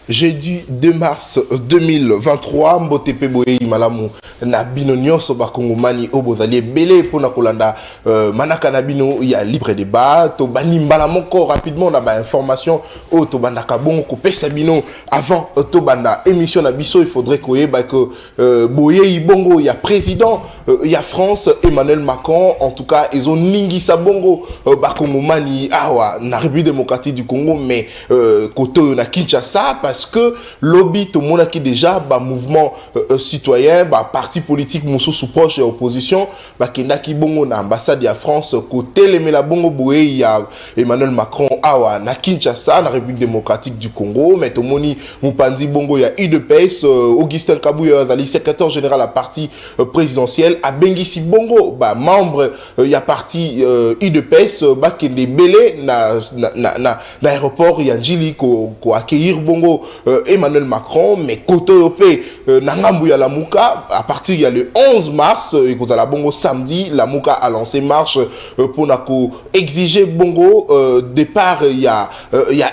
Jeudi 2 mars 2023, Mbotepe Boye Malamu na bino nyonso bakongomani obozali belé pona kolanda manaka na bino ya libre débat to banimbala moko rapidement na ba information o to bandaka bongo ko pesa bino avant to banda émission na biso. Il faudrait que Boye bongo ya président ya France Emmanuel Macron, en tout cas ils ont ningisa bongo bakongomani awa na République démocratique du Congo, mais côté na Kinshasa, parce que lobby tout le monde qui déjà ba mouvement citoyen, ba parti politique moussou sous proche et opposition, ba kenaki bongo na ambassade ya France côté les mela bongo Boye ya Emmanuel Macron awa na Kinshasa na République démocratique du Congo, mais tout moni mupanzi bongo ya UDPS Augustin Kabouya azali secrétaire général à parti présidentiel a bengisi bongo ba membre ya parti UDPS ba kende belé na aéroport ya Njili ko accueillir bongo Emmanuel Macron, mais côté européen nangambu ya Lamuka à partir il y a le 11 mars et que la bongo samedi Lamuka a lancé marche pour nako exiger bongo départ il y a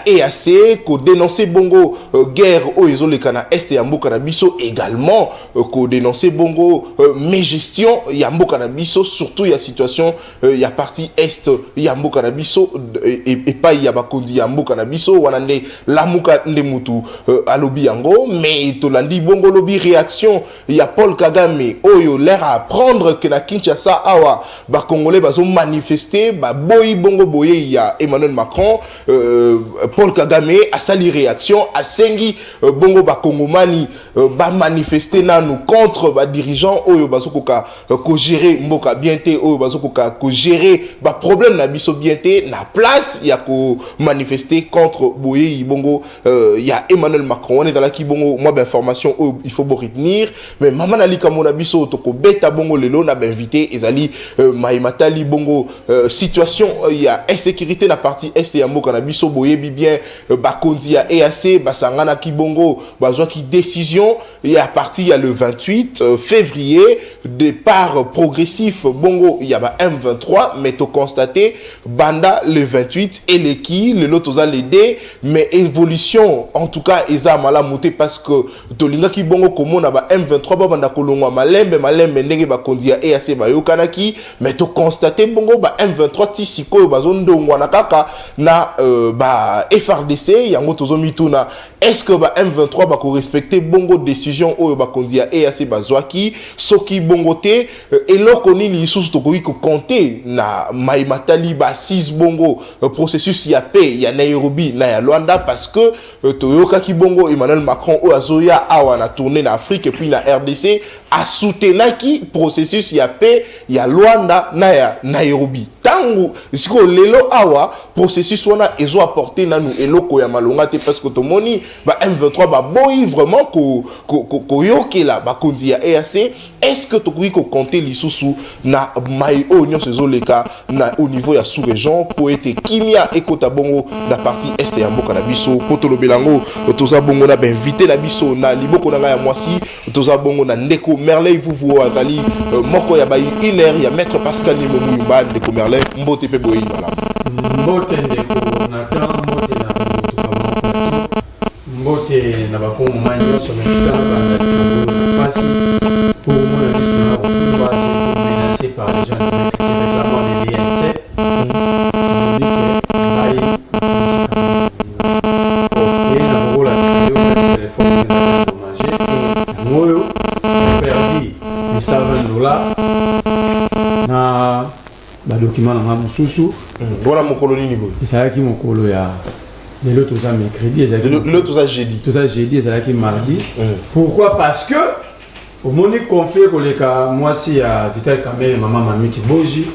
EAC ko dénoncer bongo guerre au izole kana est ya mboka na biso, également ko dénoncer bongo mégestion ya mboka na biso, surtout il y a situation il y a partie est ya mboka na biso et pas il y a bakondi ya mboka na biso wanande Lamuka ndemutu alobi yango, mais tolandi bongo lobi réaction il y a Paul Kagame oyo l'air à apprendre que na Kinshasa awa ba congolais bazo manifester ba boyi bongo Boye il y a Emmanuel Macron Paul Kagame a sali réaction a sengi bongo ba kongomani ba manifester nanu contre ba dirigeant oyo bazo koka ko gérer mboka bien té oyo bazo koka ko gérer ba problème na biso bien té na place ya ko manifester contre Boye bongo il y a Emmanuel Macron on est dans la ki bongo moi d'information il faut retenir, mais maman ali kamona biso to ko beta bongo lelo na ba invité ezali Maimatali bongo situation il y a insécurité na partie est ya mboka na biso Boye bien bakondi ya EAC basangana ki bongo bazwa ki décision il y a parti il y a le 28 février départ progressif bongo il y a ba M23, mais to constater banda le 28 et les qui le lot aux l'aider, mais évolution en tout cas eza mala monter parce que tolinga ki bongo komo na ba M23 ba banda kolongwa malembe ndenge ba kondia EAC ba yokanaki, mais to constater bongo ba M23 ti sikoyo bazondongwa na kaka na ba FRDC yango tozo mituna, est-ce que ba M23 ba ko respecter bongo décision oyo ba kondia EAC bazwaki soki bongo te eloko nini lisusu to ko compter na Maimatali ba 6 bongo processus ya paix ya Nairobi na ya Luanda, parce que toyoka ki bongo Emmanuel Macron o azoya awa na tourner na Afrique et puis na RDC a soutenaki processus ya paix ya Luanda na ya Nairobi tangu siko lelo awa processus wana ezo apporter nanu eloko ya malonga te, parce que tomoni ba M23 ba boyi vraiment ko yokela ba kondi ya EAC. Est-ce que tu peux compter lisusu na mai onyo sezoleka na au niveau ya sous-région pour être kimia et kota bongo na partie est ya mboka na biso potolo belango toza bongo na ben invité na biso na liboko na ya mwasi toza bongo na ndeko Merley vuvu azali moko ya bai iner ya maître Pascal Nimomu ba ndeko Merley mbote pe boyi voilà mbote ndeko na tan mbote na mbote na bakongomani nyonso mexicain banda pasi pour moi on va menacé par les gens qui récemment les BNC na ba document na mususu voilà mon colonie niveau ça qui mon colo ya mais l'autre ça mercredi l'autre ça jeudi tout ça jeudi ça qui mardi pourquoi parce que au moni confie que les cas moi si à Vital Kamerhe maman mami qui boji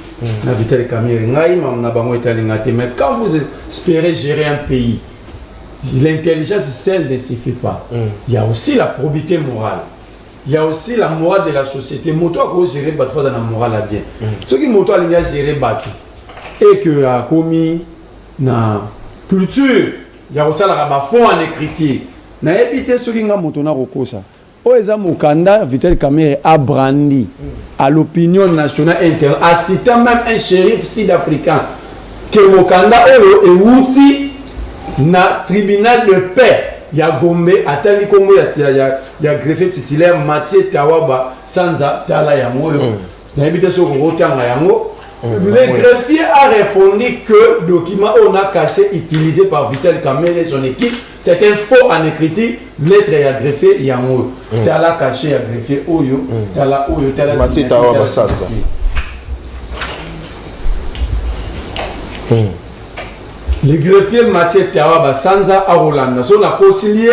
na Vital Kamerhe ngai na bango italingate, mais quand vous espérez gérer un pays, l'intelligence seule ne suffit pas. Il y a aussi la probité morale. Il y a aussi la morale de la société. Moto a gérer battre dans la morale bien. Ce qui moto a gérer battre et que a commis na culture, il y a aussi la fond en écriture. Na éviter ce qui nga moto na rokosa. Oeza Mukanda Vital Kamerhe a brandi à l'opinion nationale interne, a cité même un shérif sud-africain que Mukanda oyo e wuti na tribunal de paix ya Gombe atali Congo ya greffier titulaire Mathieu Tawaba Sanza tala ya moyo na habité sur rotanga yango. Le greffier a répondu que le document on a caché utilisé par Vital Kamerhe et son équipe, c'est un faux en écriture, lettre et greffier yango. Tala caché à greffier oyo, tala oyo, tala Mathieu Tawaba Sanza. Le greffier Mathieu Tawaba Sanza à Rolanda, on a concilié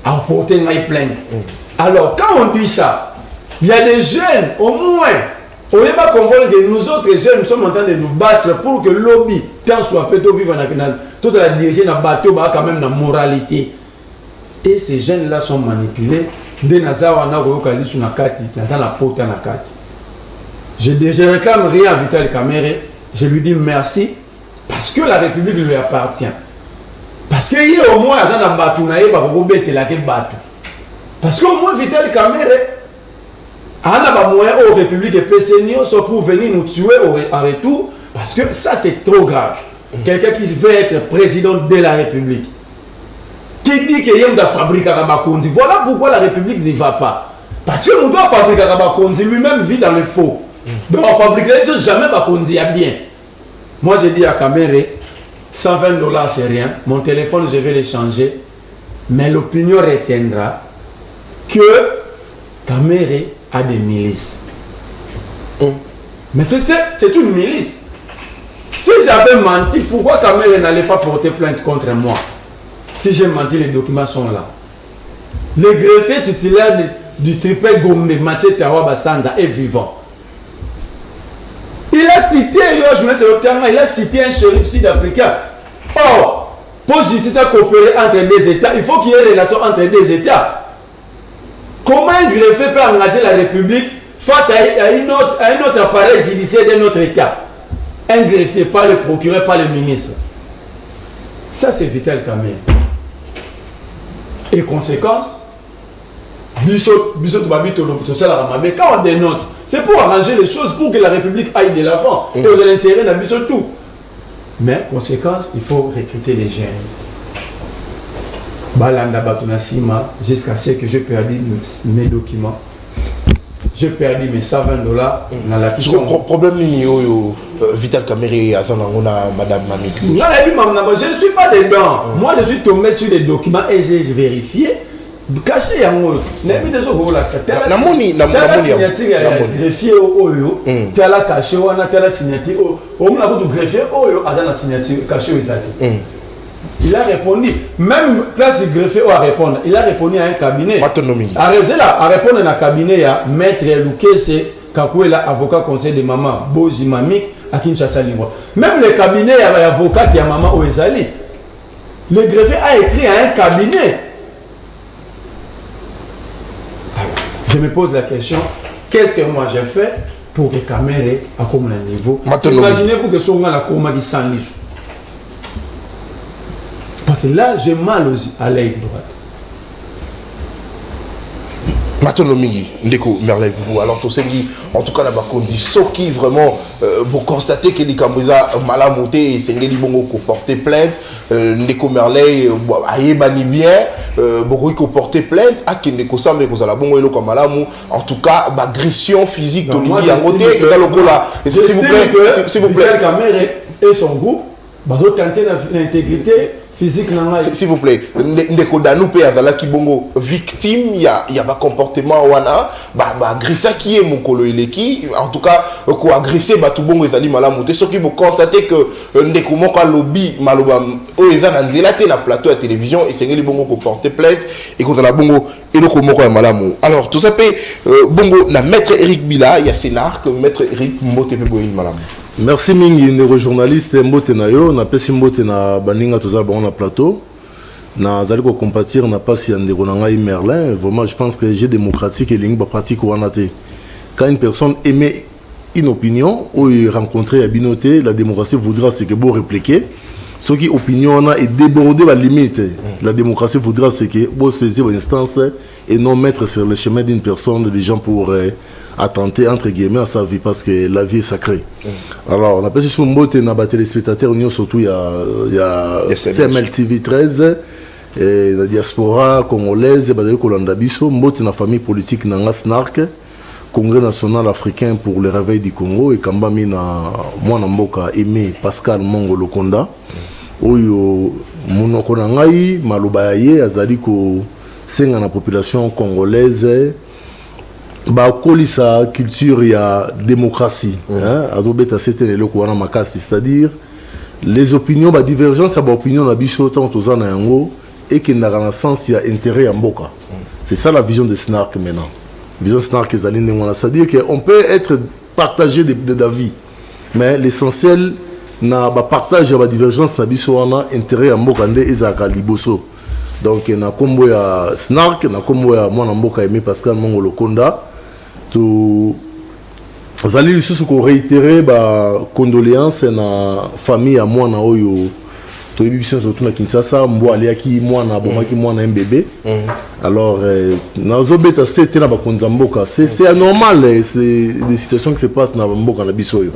à porter une plainte. Alors, quand on dit ça, il y a des jeunes, au moins, on ne va pas comprendre que nous autres jeunes, nous sommes en train de nous battre pour que le lobby, tant soit peu, vivre dans toute la diriger dans le bateau, quand même dans la moralité. Et ces jeunes-là sont manipulés. Je réclame rien à Vital Kamerhe. Je lui dis merci parce que la République lui appartient. Parce qu'il y a au moins un bateau, parce qu'au moins Vital Kamerhe a moyen aux Républiques et PCNIO pour venir nous tuer en retour. Parce que ça c'est trop grave. Quelqu'un qui veut être président de la République, qui dit qu'il y a une fabrique à Rabakonzi. Voilà pourquoi la République n'y va pas. Parce que nous devons fabriquer à Rabakonzi, lui-même vit dans le faux. Donc on fabrique les choses, jamais Bakonzi a bien. Moi j'ai dit à Kamerhe, 120 $, c'est rien. Mon téléphone, je vais le changer. Mais l'opinion retiendra que Kamerhe a des milices. Mais c'est une milice. Si j'avais menti, pourquoi Kamerhe n'allait pas porter plainte contre moi? Si j'ai menti, les documents sont là. Le greffier titulaire du triple Gombe, Mathieu Tawaba Sanza, est vivant. Il a cité, il a cité un shérif sud-africain. Or, pour justice à coopérer entre des États, il faut qu'il y ait une relation entre des États. Comment un greffier peut engager la République face à un autre appareil judiciaire d'un autre État? Un greffier, pas le procureur, pas le ministre. Ça, c'est Vital Kamerhe. Et conséquence, quand on dénonce, c'est pour arranger les choses, pour que la République aille de l'avant. Et vous avez l'intérêt d'habiter tout. Mais conséquence, il faut recruter les jeunes. Balanda Batunasima, jusqu'à ce que je perdu mes documents. J'ai perdu mes 120 $. Dans la question. Problème Vital Kamerhe à Madame Mamik. Je ne suis pas dedans. Moi, je suis tombé sur les documents et j'ai vérifié. Caché en haut. La signature est greffier au Oyo. Telle caché ou la signature au greffier Oyo a la signature cachée au Il a répondu, même place du greffier a répondre, il a répondu à un cabinet. A répondre à un cabinet à Maître Lukese Kakuela, avocat conseil de maman Boji Mamik à Kinshasa Lingua. Même le cabinet il y a avocat qui a maman Oezali. Le greffier a écrit à un cabinet. Alors, je me pose la question, qu'est-ce que moi j'ai fait pour que Kamerhe a comme un niveau? Imaginez-vous que son gars a comme dit 100 livres. Parce que là, j'ai mal à l'œil droite. Maintenant, Ndeko Merlin, vous, alors, tout ce qui, en tout cas, là-bas, qu'on dit, ce qui vraiment, vous constatez que les Cambouza mal à monter et c'est Ngeli Bongo qui porté plainte, Ndeko Merlin, aïe, bani bien, beaucoup qui porté plainte, à qui Ndeko Sambe, qu'on a la bongo et le Kamalamu, en tout cas, agression physique, de l'Idi à côté, et dans le coup là, s'il vous plaît, s'il vous plaît. Kamerhe et son groupe, ils ont tenté l'intégrité physique. S'il vous plaît, Ndeko Danoupe Azala Kibongo, victime, il y a un comportement wana, agressé qui est mon colo eleki, en tout cas, quoi agressé, Batubongo et Zali Malamoute. Ce qui vous constatez que Ndeko Moka lobby, Maloba, Oezan Anzelate, na plateau à télévision, et c'est Ngeli Bongo qui porte plainte, et qu'on a la Bongo, et le Komoko et Malamou. Alors, tout ça fait, Bongo, na maître Eric Bila, il y a Sénar, que maître Eric Motepe Boyin Malamou. Merci mingi ndeko journaliste mbote na yo na pesi mbote na baninga toza ba na plateau na zali ko compatir na pasi ya ndeko na ngai Merlin. Vraiment je pense que j'ai démocratique et lingba pratique wana te. Quand une personne émet une opinion ou rencontrer à binoté, la démocratie voudra ce que beau répliquer. Ce qui opinion est débordé la limite. La démocratie voudra ce que beau saisir l'instance et non mettre sur le chemin d'une personne des gens pour attenter entre guillemets à sa vie parce que la vie est sacrée. Alors on a passé sur Mbote na ba téléspectateurs surtout il y a CML TV 13 la diaspora congolaise bazali kolanda biso mbote na famille politique nanga SNARC Congrès national africain pour le réveil du Congo et kambami na mwana mboka Aimé Pascal Mongo Lokonda oyo munoko na ngai maloba ya ye azali ko senga na population congolaise ba kolisa culture ya démocratie adobeta c'était le ko wana makasi, c'est-à-dire les opinions ba divergence ba opinion na biso tant tozana yango et qui n'a pas sens ya intérêt ya mboka. C'est ça la vision de SNARC maintenant. Vision SNARC ezali ndengwana, c'est-à-dire que on peut être partagé d'avis mais l'essentiel na ba partage ya ba divergence na biso wana intérêt ya mboka nde ezaka liboso. Donc na kombo ya SNARC na kombo ya mwana mboka Aimé Pascal Mongo Lokonda to zali lisusu ko réitérer ba condoléances na famille ya mwana oyo to biso surtout na Kinshasa mbo aliaki mwana bomaki mwana mbebe. Alors nazobeta c'était na ba konza mboka c'est normal, c'est des situations qui se passent na mboka na biso yo.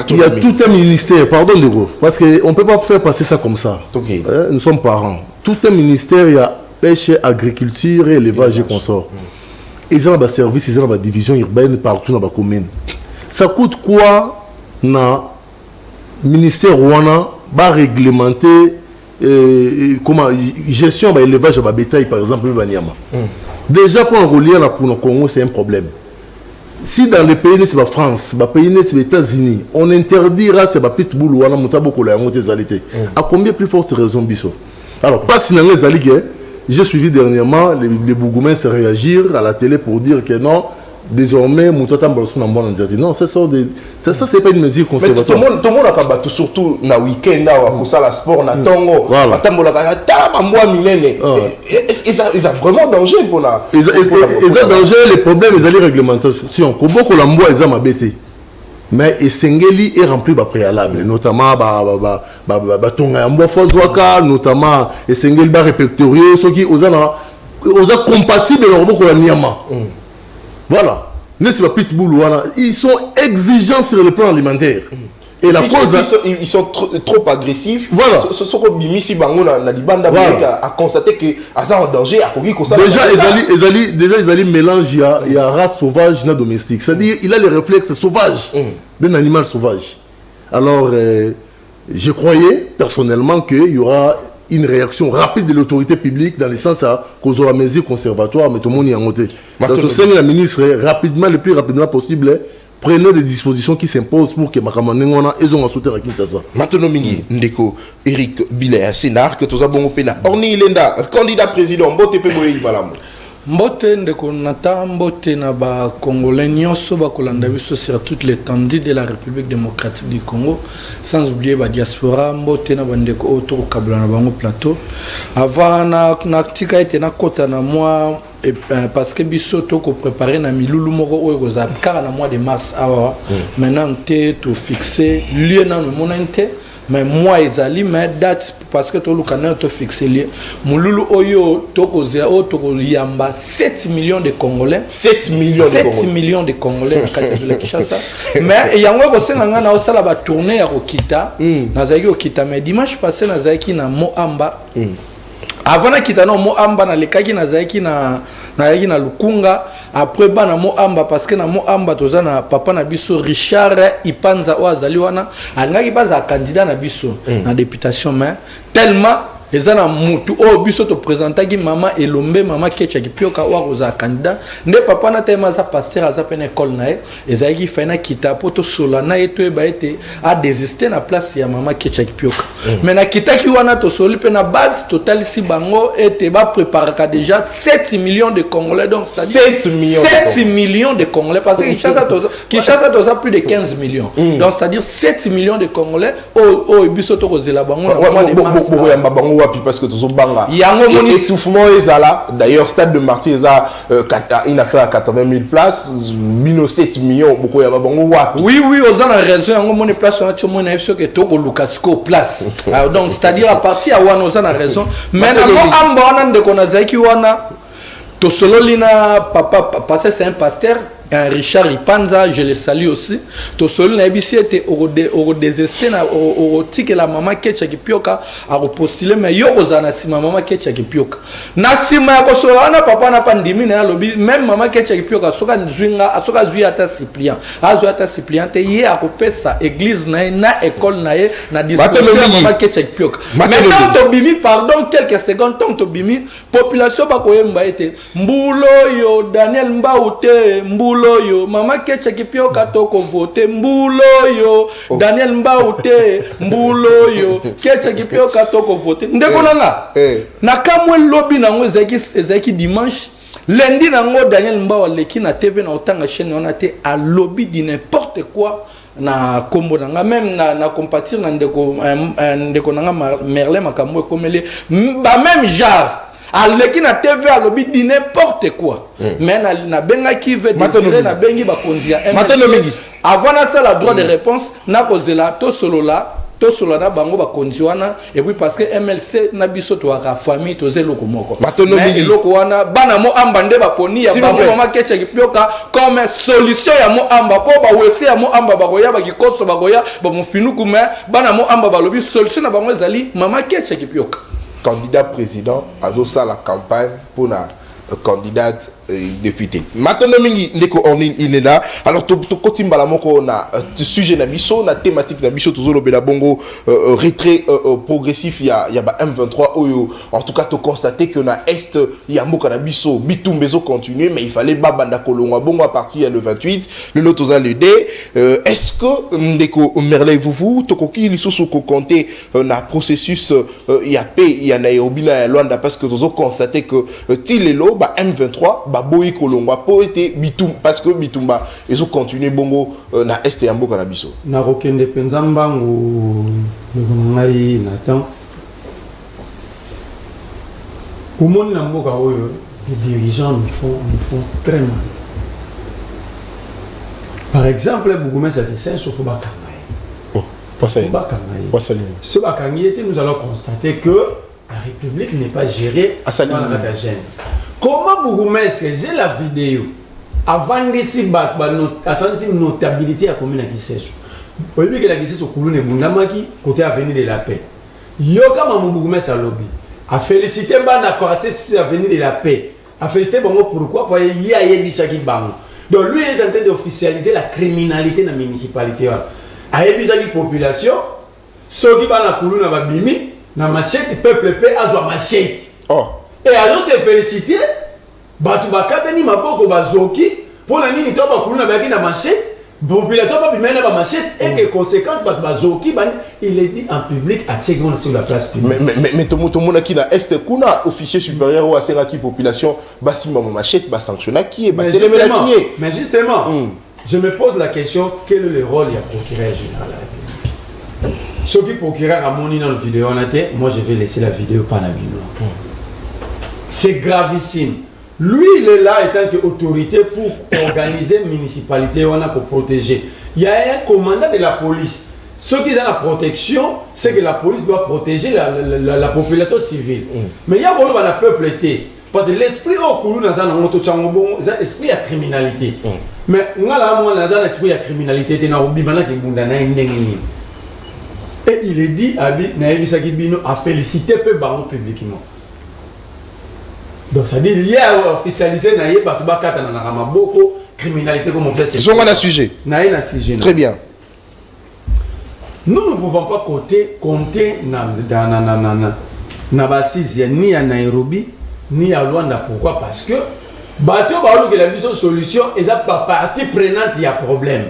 Il y a tout un ministère, pardon de gros, parce qu'on ne peut pas faire passer ça comme ça. Okay. Nous sommes parents. Tout un ministère, il y a pêche, agriculture, élevage et consorts. Ils ont des services, ils ont des divisions urbaines partout dans la commune. Ça coûte quoi na ministère Rwanda va réglementer comment gestion de l'élevage de bétail par exemple Banyama. Déjà pour enrôler la Congo, c'est un problème. Si dans les pays, c'est la France, les pays, c'est les États-Unis, on interdira ces pitbull ou à combien plus forte raison biso? Alors, pas si dans les alliés, j'ai suivi dernièrement les bourgmestres réagir à la télé pour dire que non, désormais, non, ça c'est pas une mesure conservatoire. Mais tout le monde a combattu, surtout dans le week-end, dans la sport, dans le tango, ils ont vraiment danger pour la. Ils ont danger, les problèmes, ils allaient réglementer. Si on combat que l'ambois, ils ont abêté. Mais Sengeli est rempli de préalables, notamment Tonga Amboa Fozwaka, notamment Sengeli va répertorier ceux qui ont compatibles avec la Niama. Voilà. Ils sont exigeants sur le plan alimentaire. Et la cause, ils sont trop agressifs. Voilà. Ce sont Bimisi Bango na Libanda a constaté que Azar en danger a déjà ils allaient mélanger il y a race sauvage et domestique. C'est-à-dire il a les réflexes sauvages d'un animal sauvage. Alors je croyais personnellement qu'il y aura une réaction rapide de l'autorité publique dans le sens à cause de la mesure conservatoire, mais tout le monde y a monté. Donc, la ministre, rapidement, le plus rapidement possible, prenez des dispositions qui s'imposent pour que Makamanengona ait un soutien à Kinshasa. Maintenant, Ndeko, Eric Billet, Sénat, que tous avons opéné. Orni Lenda, candidat président, Bote Peboyi Malamu. Mbote ndeko nata mbote na ba Congolais nyonso ba kolanda biso sur toute l'étendue de la République démocratique du Congo, sans oublier ba diaspora mbote na bandeko autour kabla na bango plateau avant na tika ete na kota na moi parce que biso to ko préparer na milulu moko oyo koza kara na mois de mars awa maintenant te to fixer lieu na no monante mais moi ezali mais date parce que to lukana to fixer lieu mululu oyo to kozela o to yamba 7 millions de Congolais 7 millions de Congolais na kati de Kinshasa mais yango ko senga ngana osala ba tourner ya kokita na zaki kokita mais dimanche passé na zaki na Moamba avant na kitano Moamba na lekaki na zaki na yaki na Lukunga après ba na Moamba parce que na Moamba toza na papa na biso Richard Ipanza o azali wana angaki baza candidat na biso na députation mais tellement les ana mutu o biso to présentaki mama Elombe mama Kecha Kipioka o akoza candidat nde papa na tema za pasteur aza pena école na ezaki faina kita poto solana eto eba ete a désister na place ya mama Kecha Kipioka mais na kitaki wana to soli pena base total si bango ete ba préparaka déjà 7 millions de Congolais donc c'est-à-dire 7 millions de Congolais parce que Kinshasa toza plus de 15 millions donc c'est-à-dire 7 millions de Congolais o biso to kozela bango na bango parce que tous banga étouffement ezala d'ailleurs stade de Martyrs il a fait à 80 000 places mino 7 millions beaucoup ya bango wapi oui aux ana raison yango moni place on a tout mona efso que to ko Lucasco place donc c'est-à-dire à partir à wana aux ana raison mais na mo amba wana ndeko na zaki wana to solo lina papa parce c'est un pasteur Richard Ipanza, je le salue aussi. To solo na ebisi était au désesté na au tike la maman Ketcha Kipioka a repostuler mais yo kozana si maman Ketcha Kipioka. Na sima ya kosola na papa na pandimi na lobi même maman Ketcha Kipioka soka nzwinga asoka zwi ata Cyprien. Azo ata Cyprien te ye a kopesa église na école na ye na disposition maman Ketcha Kipioka. Maintenant to bimi pardon quelques secondes tant to bimi population ba koyemba ete mbulo yo Daniel Mbaute mbulo yo mama Ketcha Kipioka toko vote mbulo yo Daniel Mbaute mbulo yo Ketcha Kipioka toko vote ndeko nanga na kamwe lobby nango ezaki dimanche lundi nango Daniel Mbawa leki na TV na otanga chaîne on a été à lobby de n'importe quoi na kombo nanga même na compatir na ndeko nanga Merlin makambo komele ba même genre aleki na TV à lobby di n'importe quoi mais na benga qui veut désirer na bengi ba kondia avant na ça la droit de réponse na kozela to solo na bango ba kondiwana et puis parce que MLC na biso to aka famille to zelo ko moko mais loko wana bana mo amba nde ba poni ya bango mama Ketcha Kipioka comme solution ya mo amba po ba wese ya mo amba ba goya ba kikoso ba goya ba mo finuku mais bana mo amba ba lobby solution na bango ezali mama Ketcha Kipioka candidat président azosa la campagne pour la candidate député. Maintenant ndeko il est là. Alors to kotimbala moko na sujet na biso na thématique na biso tozolo bela bongo retrait progressif ya ba M23 oyo en tout cas to constater que na est ya moko na biso bitumbezo continuer mais il fallait babanda kolongwa bongo à partir le 28 le lot toza le D est-ce que ndeko Merlin vous to koki lisusu ko compter na processus ya paix ya Nairobi na Luanda parce que tozo constater que tilelo ba M23 boyi kolongwa po ete bitum parce que bitumba ils ont continué bongo na est ya mboka na biso na kokende penza mbangu ngai Nathan kumoni na mboka oyo les dirigeants nous font très mal. Par exemple Bougoumès a dit ça sur Fobakangaye. Oh pas ça ce Bakangaye nous allons constater que la République n'est pas gérée dans la Katagène. Comment Bougoumès, j'ai la vidéo avant d'ici attendre une notabilité à commune à Giseso. Au lieu que la Giseso Kouloune et Bundamaki, côté avenue de la paix. Yoka Mamou Bougoumès à lobby. A félicité Bana Koraté sur avenue de la paix. A félicité Bango pourquoi? Parce qu'il y a Yedisaki Bango. Donc lui il est en train d'officialiser la criminalité dans la municipalité. A Yedisaki population, ceux qui Bana Kouloune à Bimi, na machette, peuple paix, à Zoa machette. Oh. Et alors c'est félicité batu bakatani maboko bazoki pour la nini to bakuluna baki na machette population ba bimena ba machette et que conséquence batu bazoki ban il est dit en public à Tchegon sur la place publique mais tout le monde qui na est kuna officier supérieur ou asenga qui population basi mama machette ba sanctionner qui est ba télémela qui est mais justement je me pose la question quel est le rôle du procureur général de la République ce qui procureur a moni dans la vidéo on a été moi je vais laisser la vidéo par la vidéo. C'est gravissime. Lui, il est là étant qu'autorité pour organiser une municipalité, on a pour protéger. Il y a un commandant de la police. Ceux qui ont la protection, c'est que la police doit protéger la population civile. Mais il y a un peuple été. Parce que l'esprit au Koulou, dans un esprit à criminalité. Mais on a un esprit à criminalité. Et il est dit, à féliciter peu baron publiquement. Donc ça dit il y a officialisé naïe batubakata na ramaboko criminalité comme on fait c'est on a un sujet très bien nous ne pouvons pas compter na basisi ni à Nairobi ni à Luanda pourquoi parce que bateau ba que la mission solution et ça pas partie prenante il y a problème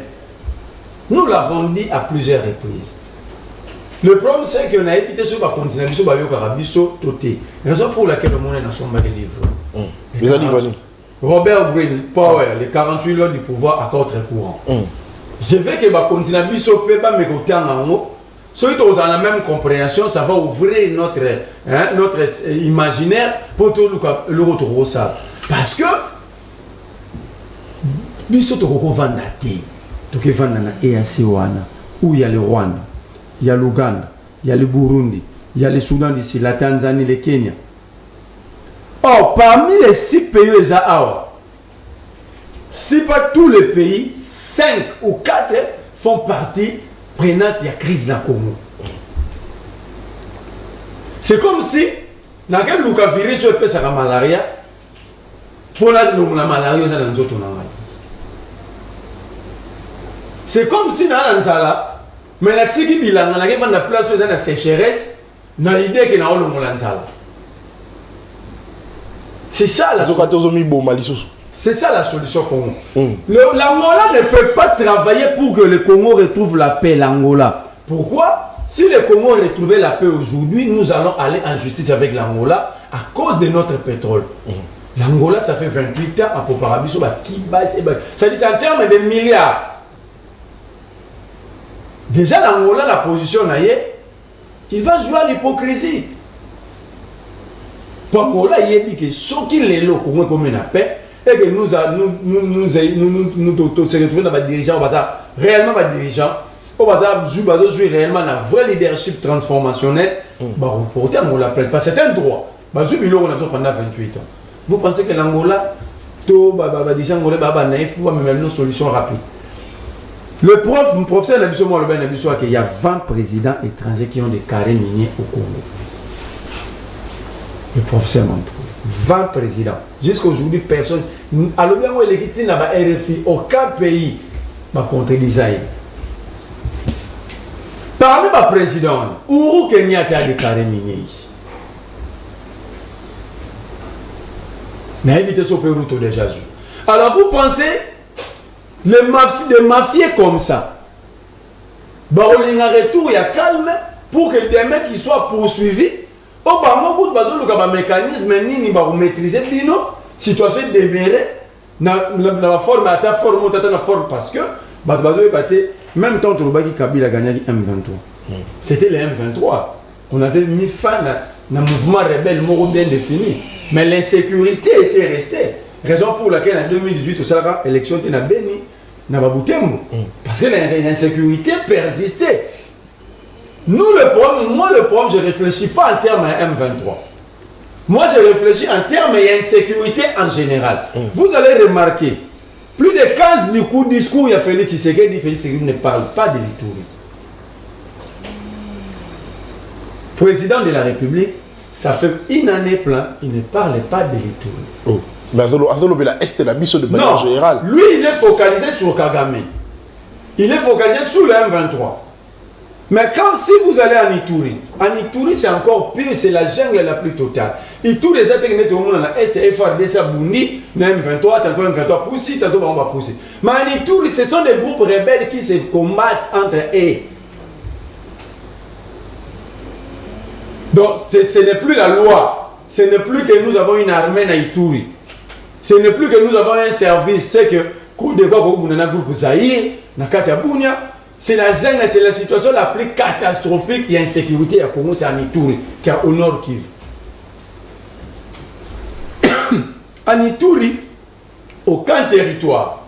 nous l'avons dit à plusieurs reprises. Le problème c'est qu'on a évité ce qu'on continue à raison pour laquelle le monde n'a pas de livre. Robert Greene, Power, les 48 lois du pouvoir à contre courant. Je veux que le continue à me côté en haut. Ceux qui ont la même compréhension, ça va ouvrir notre imaginaire pour tout le retour au sable. Parce que biso to ko vanda te. To ke vanda na EAC wana où il y a le Rwanda. Il y a l'Ouganda, il y a le Burundi, il y a le Soudan d'ici, la Tanzanie, le Kenya. Or, parmi les 6 pays, si pas tous les pays, 5 ou 4 font partie prenante de la crise dans le Congo. C'est comme si, dans quel virus peut faire la malaria, pour la malaria, ça dans d'autres. C'est comme si dans l'Anzala, mais la tigui bilan, on a la place où la sécheresse, dans l'idée qu'il y a l'Anzala. C'est ça la solution. C'est ça la solution Congo. L'Angola ne peut pas travailler pour que le Congo retrouve la paix, l'Angola. Pourquoi? Si le Congo retrouvait la paix aujourd'hui, nous allons aller en justice avec l'Angola à cause de notre pétrole. L'Angola, ça fait 28 ans à Poparabiso, ça dit en termes de milliards. Déjà, l'Angola, la position, il va jouer à l'hypocrisie. Pour Angola, il dit que ce qu'il est là, Congo comme une paix, et que nous se retrouvons dans les dirigeants, réellement les dirigeants, jouer réellement un vrai leadership transformationnel, reporter Angola plaide pas. C'est un droit. On a pendant 28 ans. Vous pensez que l'Angola, tout naïf pour même une solution rapide. Le professeur Nabiso Moualoubé Nabiso qu'il y a 20 présidents étrangers qui ont des carrés miniers au Congo. Le professeur Mantou. 20 présidents. Jusqu'à aujourd'hui, personne. Alors bien, moi, les n'a pas RFI, aucun pays va contredire ça. Parmi les présidents, Uhuru Kenyatta a des carrés miniers ici. Mais évitez ce Pérou déjà. Alors vous pensez, les mafieux comme ça, il y a un retour, il y a calme pour que des mecs qui soient poursuivis. Au bout de mécanisme, ni maîtriser la situation démérée dans la forme, parce que même tant que Kabila a gagné le M23. C'était le M23. On avait mis fin à un mouvement rebelle bien défini. Mais l'insécurité était restée. Raison pour laquelle en 2018, au Sahara, l'élection était à Beni, n'a pas bouté. Parce que l'insécurité persistait. Nous, moi, le problème, je ne réfléchis pas en termes à M23. Moi, je réfléchis en termes d'insécurité en général. Vous allez remarquer, plus de 15 discours, il y a Félix Tshisekedi ne parle pas de l'Ituri. Président de la République, ça fait une année plein, il ne parle pas de l'Ituri. Mais est la mission de manière générale. Lui, il est focalisé sur Kagame. Il est focalisé sur le M23. Mais si vous allez en Ituri c'est encore pire, c'est la jungle la plus totale. Ituri, les attaques qui sont dans l'Est, FRDC, Bundi, M23, tantôt M23, Poussi, tantôt on va pousser. Mais en Ituri, ce sont des groupes rebelles qui se combattent entre eux. Donc, ce n'est plus la loi. Ce n'est plus que nous avons une armée à Ituri. Ce n'est plus que nous avons un service. C'est que, quand on a un groupe Zahir, c'est la jungle, c'est la situation la plus catastrophique. Il y a une sécurité à Congo, c'est en Ituri, qui est au nord Kivu. En Ituri, aucun territoire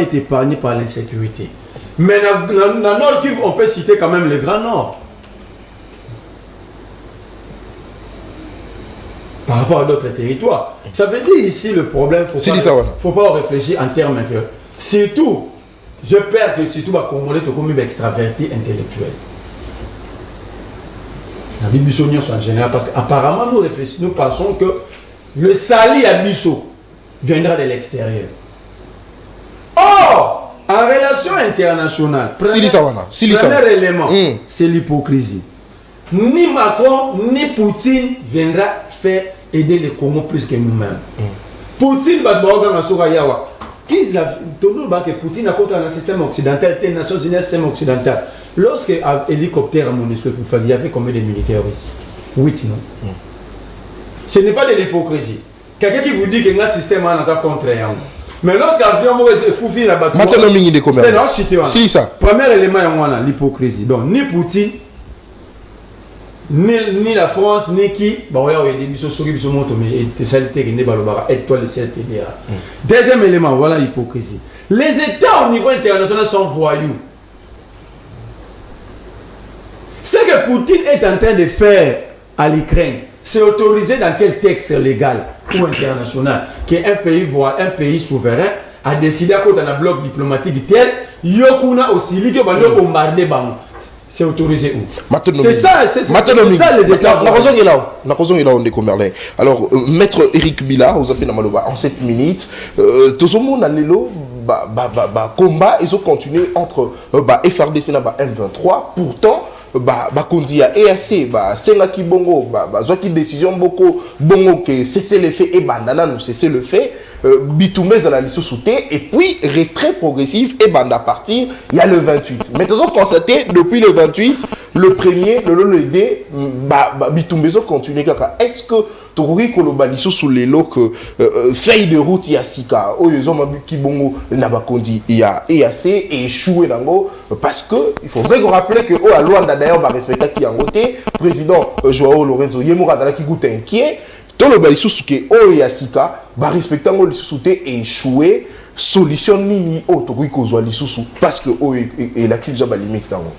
est épargné par l'insécurité. Mais dans le nord Kivu, on peut citer quand même le Grand Nord. Par rapport à d'autres territoires. Ça veut dire ici le problème, il ne faut pas réfléchir en termes que surtout, je perds que surtout les Congolais sont comme extravertis intellectuels. La Bible en général, parce qu'apparemment nous pensons que le sali à Bisso viendra de l'extérieur. Or, en relation internationale, premier élément, c'est l'hypocrisie. Ni Macron, ni Poutine viendra faire aider le Congo plus que nous-mêmes. Poutine va dans la Sourayawa. Que Poutine a contre un système occidental, les Nations Unies, un système occidental. Lorsque l'hélicoptère à Monusco, il y avait combien de militaires ici? 8, non? Ce n'est pas de l'hypocrisie. Quelqu'un qui vous dit qu'il y a un système en attaque contre un. Mais lorsqu'avion pour finir la bataille, maintenant, il y a des commerces. Si ça. Premier élément, l'hypocrisie. Donc, ni Poutine, ni la France, ni qui, deuxième élément, voilà l'hypocrisie. Les États au niveau international sont voyous. Ce que Poutine est en train de faire à l'Ukraine, c'est autorisé dans quel texte légal ou international qu'un pays voit un pays souverain a décidé à côté d'un bloc diplomatique tel yokuna aussi ligue bando bombarder bang. C'est autorisé où? C'est ça les États. La raison est là, on est comme Merlin. Alors, maître Eric Bila, vous appelez Namaloba en 7 minutes. Tout le monde a combat, ils ont continué entre FRDC et M23. Pourtant, Kondi a EAC, Senaki Bongo, Zoki décision beaucoup, Bongo que cesser le fait et Bandana nous cesser le fait. Bitoumé dans la liste sous-té et puis retrait progressif et banda partir il y a le 28 mais nous avons constaté depuis le 28 le premier le dé Bitoumé continue est-ce que Tori Kolobaliso sous les lots que feuille de route il y a Sika oh ils ont mabu Kibongo Nabakondi il y a EAC et échoué nango parce que il faudrait rappeler que à Luanda d'ailleurs va respecter qui en côté président Joao Lorenzo Yemura dans qui goûte inquiet. Dans le balisou suke o yasika ba respectant le sous-té et échoué solution nini auto ko zo lisusu parce que o et l'actif ja ba limite tango.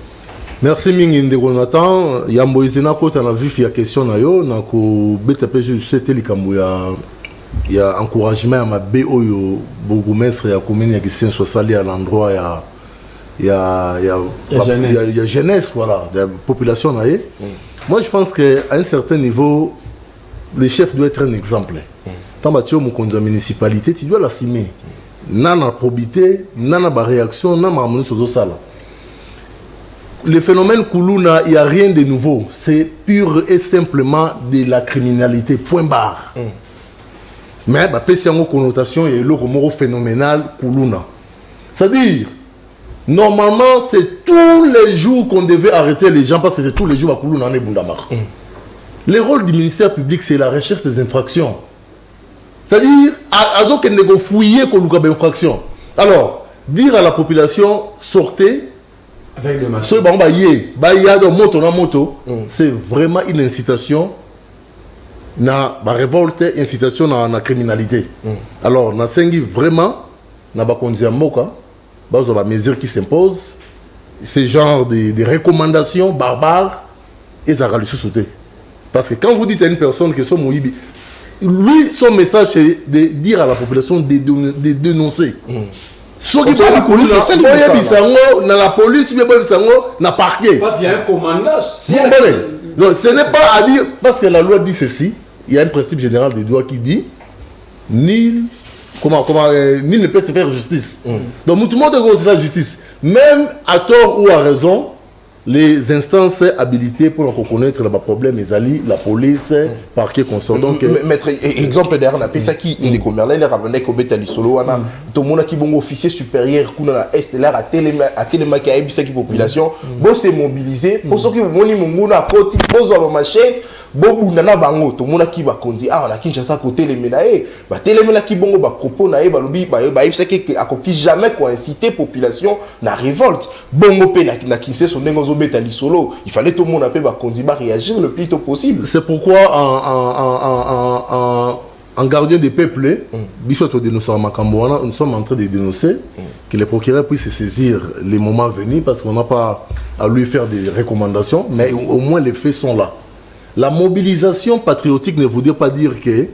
Merci mingi ndeko Nathan ya moyitena ko ta na vif ya question na yo na ko beta pe je c'était likambo ya encouragement ya mabe oyo bourgmestre ya commune ya Kisenso sali à l'endroit ya jeunesse voilà de la population na ye. Moi je pense que à un certain niveau le chef doit être un exemple. Tant que tu es mon municipalité, tu dois l'assumer. Nana probité, nana ba réaction, nana harmonie sur ça. Le phénomène Koulouna, il n'y a rien de nouveau. C'est pur et simplement de la criminalité. Point barre. Mais il y a une connotation et le phénoménal Koulouna. C'est-à-dire, normalement, c'est tous les jours qu'on devait arrêter les gens parce que c'est tous les jours à Koulouna et Bundamar. Le rôle du ministère public, c'est la recherche des infractions. C'est-à-dire, à ce qu'on ait fouillé qu'on ait infraction. Alors, dire à la population, sortez, avec des machines. C'est vraiment une incitation na révolte, incitation à la criminalité. Alors, na sengi vraiment, na bakonzi moka, bazo ba mesures qui s'imposent, ce genre de recommandations barbares, et ça va le sous-sauter. Parce que quand vous dites à une personne que son Moïbi, lui, son message, c'est de dire à la population de dénoncer. Ce qui est la police, c'est la police, na parquet. Parce qu'il y a un commandant. Donc, ce n'est pas à dire, parce que la loi dit ceci, il y a un principe général des droits qui dit nul ne peut se faire justice. Donc, tout le monde a sa justice. Même à tort ou à raison, les instances habilitées pour reconnaître le problème, les alliés, la police, parquet, consort. Donc, maître, exemple derrière, on a ça qui est comme là, il a ramené au bétali solo, tout le monde qui est bon officier supérieur, qui est là, à Téléma, qui a une population, bon, c'est mobilisé, pour ceux qui ont mon à côté, bon, on machette, bon, nana bango, tout le monde qui va conduire, ah, on a qui ça côté les ménages, bah, Téléma qui bon, bah, propos, naïe, bah, lobby, bah, il sait qu'il a jamais quoi inciter population, na révolte, bon, na qui sait son négoce. Il fallait tout le monde réagir le plus tôt possible. C'est pourquoi en gardien des peuples, nous sommes en train de dénoncer que les procureurs puissent se saisir les moments venus parce qu'on n'a pas à lui faire des recommandations, mais au moins les faits sont là. La mobilisation patriotique ne voudrait pas dire que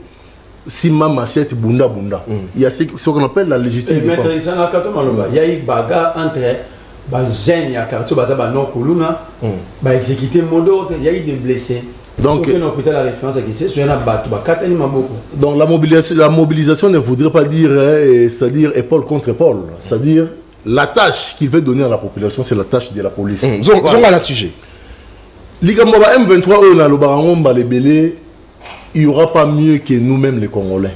si ma machette bunda bunda. Il y a ce qu'on appelle la légitime défense. Il y a eu bagarre entre jeunes à quartier non Koulouna exécuté mon ordre, il y a eu des blessés. Donc la référence à qui c'est donc la mobilisation ne voudrait pas dire c'est-à-dire épaule contre épaule, c'est-à-dire la tâche qu'il veut donner à la population, c'est la tâche de la police. On a le sujet. Ligamboba M23 on a le barangon balébélé, il n'y aura pas mieux que nous-mêmes les Congolais.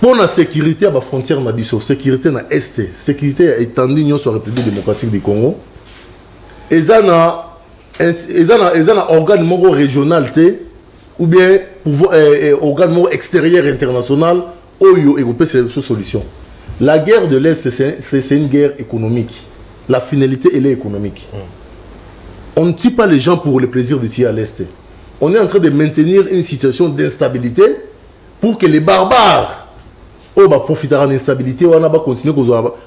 Pour la sécurité à la frontière nabiso, sécurité na est, sécurité étendue sur la République démocratique du Congo. Et ça na organe régional ou bien organe extérieur international oyo et c'est la solution. La guerre de l'Est c'est une guerre économique. La finalité elle est économique. On ne tue pas les gens pour le plaisir de tuer à l'Est. On est en train de maintenir une situation d'instabilité pour que les barbares on va profiter de l'instabilité, on va continuer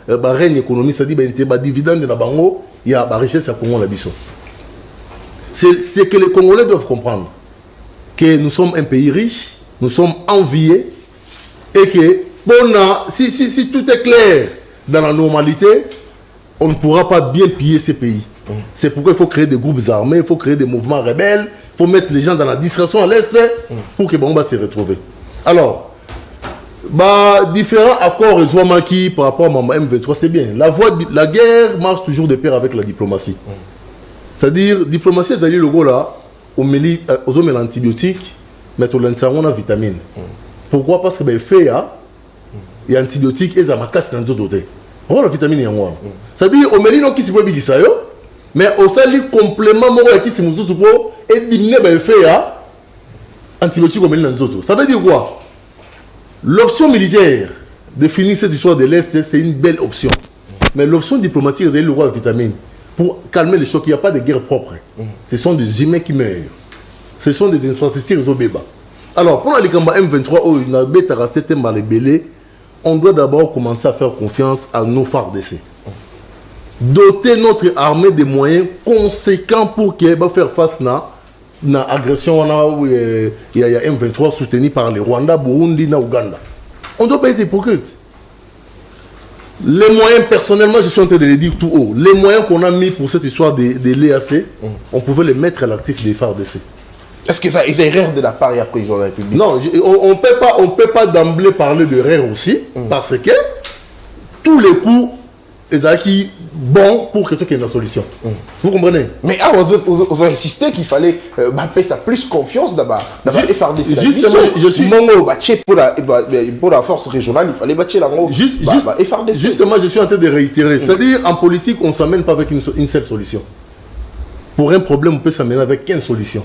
à règne économique, c'est-à-dire dividende de la bango, il y a la richesse à Congo la biso. C'est ce que les Congolais doivent comprendre. Que nous sommes un pays riche, nous sommes enviés, et que si tout est clair dans la normalité, on ne pourra pas bien piller ces pays. C'est pourquoi il faut créer des groupes armés, il faut créer des mouvements rebelles, il faut mettre les gens dans la distraction à l'Est pour que Bangba se retrouve. Alors, différents accords qui par rapport à M23, c'est bien. La guerre marche toujours de pair avec la diplomatie. C'est-à-dire, diplomatie, c'est-à-dire le gars là, on met l'antibiotique, mais on a la vitamine. Pourquoi? Parce que il y a antibiotique et ça m'a cassé dans d'autres côtés. On a la vitamine en c'est-à-dire, on met l'ino qui se voit bien ça, mais on s'allie complément qui se nous pour et diminuer antibiotique au milieu dans d'autres. Ça veut dire quoi? L'option militaire de finir cette histoire de l'Est, c'est une belle option. Mais l'option diplomatique, c'est le roi de vitamine. Pour calmer les chocs, il n'y a pas de guerre propre. Ce sont des humains qui meurent. Ce sont des infrastructures au béba. Alors, pour les combats M23, on doit d'abord commencer à faire confiance à nos FARDC. Doter notre armée de moyens conséquents pour qu'elle va faire face à l'agression il y a M23 soutenu par les Rwanda, Burundi et Ouganda. On ne doit pas être hypocrite. Les moyens, personnellement, je suis en train de les dire tout haut. Les moyens qu'on a mis pour cette histoire de l'EAC, on pouvait les mettre à l'actif des FARDC. Est-ce que ça est erreur de la part du président de la République? Non, on ne peut pas d'emblée parler d'erreur aussi, parce que tous les coups, ils ont acquis bon pour que tout ait une solution. Vous comprenez? Mais on a insisté qu'il fallait ça plus confiance d'abord. FARDC. Justement, je suis pour la force régionale, il fallait battre la Justement, je suis en train de réitérer. C'est-à-dire, en politique, on ne s'amène pas avec une seule solution. Pour un problème, on peut s'amener avec 15 solutions.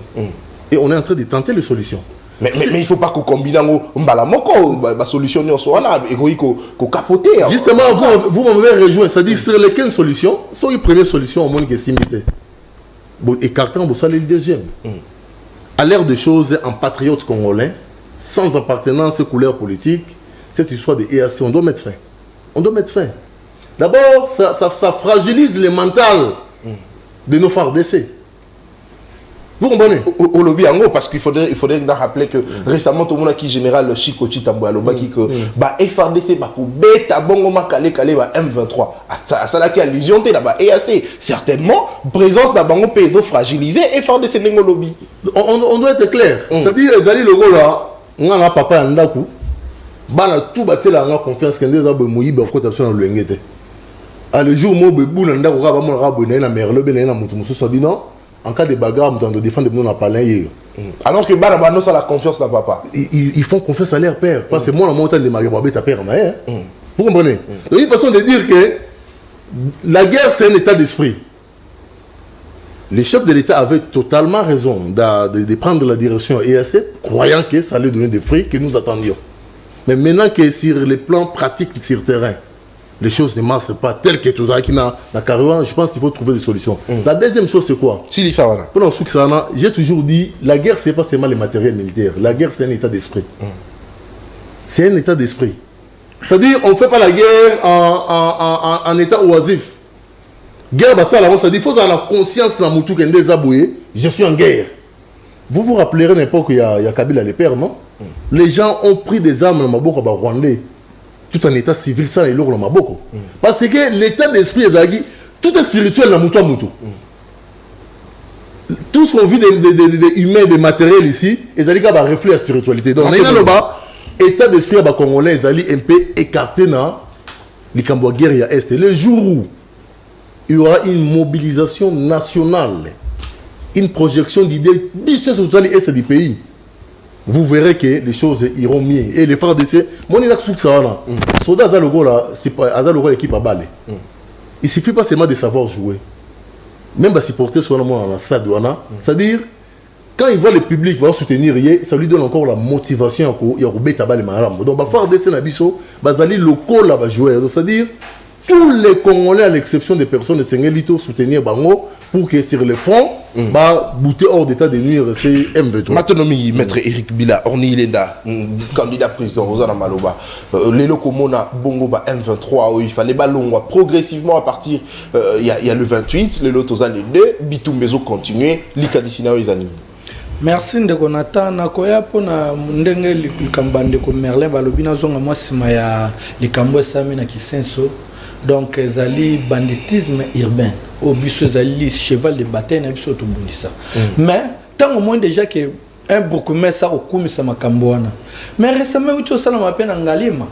Et on est en train de tenter les solutions. Mais il ne faut pas qu'on combine la solution et qu'on capote. Justement, vous m'avez rejoint. C'est-à-dire, sur les 15 solutions, sur les premières solutions, au moins que c'est limité. Écartant, vous savez le deuxième. À l'ère des choses, en patriote congolais, sans appartenance couleur politique, cette histoire de EAC, on doit mettre fin. On doit mettre fin. D'abord, ça fragilise le mental de nos FARDC. Vous comprenez? Au lobby en haut, parce qu'il faudrait rappeler que récemment, tout le monde a qui général Chico Chitambo à l'Oba qui que FARDC beta bongo makale M23. Ça là qui allusion là-bas EAC certainement présence d'un bango pédo fragilisé et FARDC n'est lobby. On doit être clair. C'est-à-dire les logo là, on a papa ndaku. Bana tout bâti là on a confiance que nous avons moui ba côté sur le ngete. À le jour mo be buna ndaku ka ba mo ka bonne na merle be na mutu musu sabino. En cas de bagarre, on doit défendre nous dans palais. Alors que Barabano a la confiance dans papa. Ils font confiance à leur père. Parce que moi, la montagne de Mariababé, ta père, vous comprenez? Donc, une façon de dire que la guerre, c'est un état d'esprit. Les chefs de l'État avaient totalement raison de prendre la direction EAC, croyant que ça allait donner des fruits que nous attendions. Mais maintenant que sur les plans pratiques sur le terrain, les choses ne marchent pas telles que tout ça qui n'a carrément, je pense qu'il faut trouver des solutions. La deuxième chose, c'est quoi? J'ai toujours dit, la guerre, ce n'est pas seulement les matériels militaires. La guerre, c'est un état d'esprit. C'est un état d'esprit. C'est-à-dire, on ne fait pas la guerre en état oisif. Guerre, ça, c'est-à-dire, il faut avoir la conscience dans Moutou Kende Zaboué, je suis en guerre. Vous vous rappellerez n'importe qu'il y a Kabila les pères, non? Les gens ont pris des armes dans Maboko Rwandais. Tout en état civil, ça est lourd dans Maboko. Parce que l'état d'esprit est tout est spirituel dans Moutou à Moutou. Tout ce qu'on vit des humains, des matériels ici, ils ont un reflet à la spiritualité. Donc, l'état d'esprit à Congolais, ils ont un peu écarté dans les guerre à Est. Le jour où il y aura une mobilisation nationale, une projection d'idées business total est du pays, vous verrez que les choses iront mieux. Et les FARDC, moi je suis là, soldats à logo là, c'est pas l'équipe à balle. Il ne suffit pas seulement de savoir jouer. Même si porter sur la stade, c'est-à-dire quand il voit le public va soutenir, ça lui donne encore la motivation il y a beta balle maram. Donc ba FARDC na biso, bazali locaux là va jouer. C'est-à-dire tous les Congolais à l'exception des personnes de Sengelito soutenir bango pour que sur le front, bah, bouter hors d'état de nuire, c'est M23. Maintenant, maître Eric Bila, Orni Ilenda, candidat président Rosana Maloba, les locaux Mona Bongo M23, il fallait ballon progressivement à partir, il y a le 28, les lotos les 2, Bitumbezo continuer, l'Ikadisina Izani. Merci ndeko Nathan nakoya pona ndenge likamba ndeko Merlin balobi nazonga mwasima ya likambo esami na Kisenso. Donc ezali banditisme urbain au biso ezali cheval de bataille na biso to bundisa. Mais tant au moins déjà que un bourgmestre okumisa makambo wana. Mais récemment uto sala mapena ngalima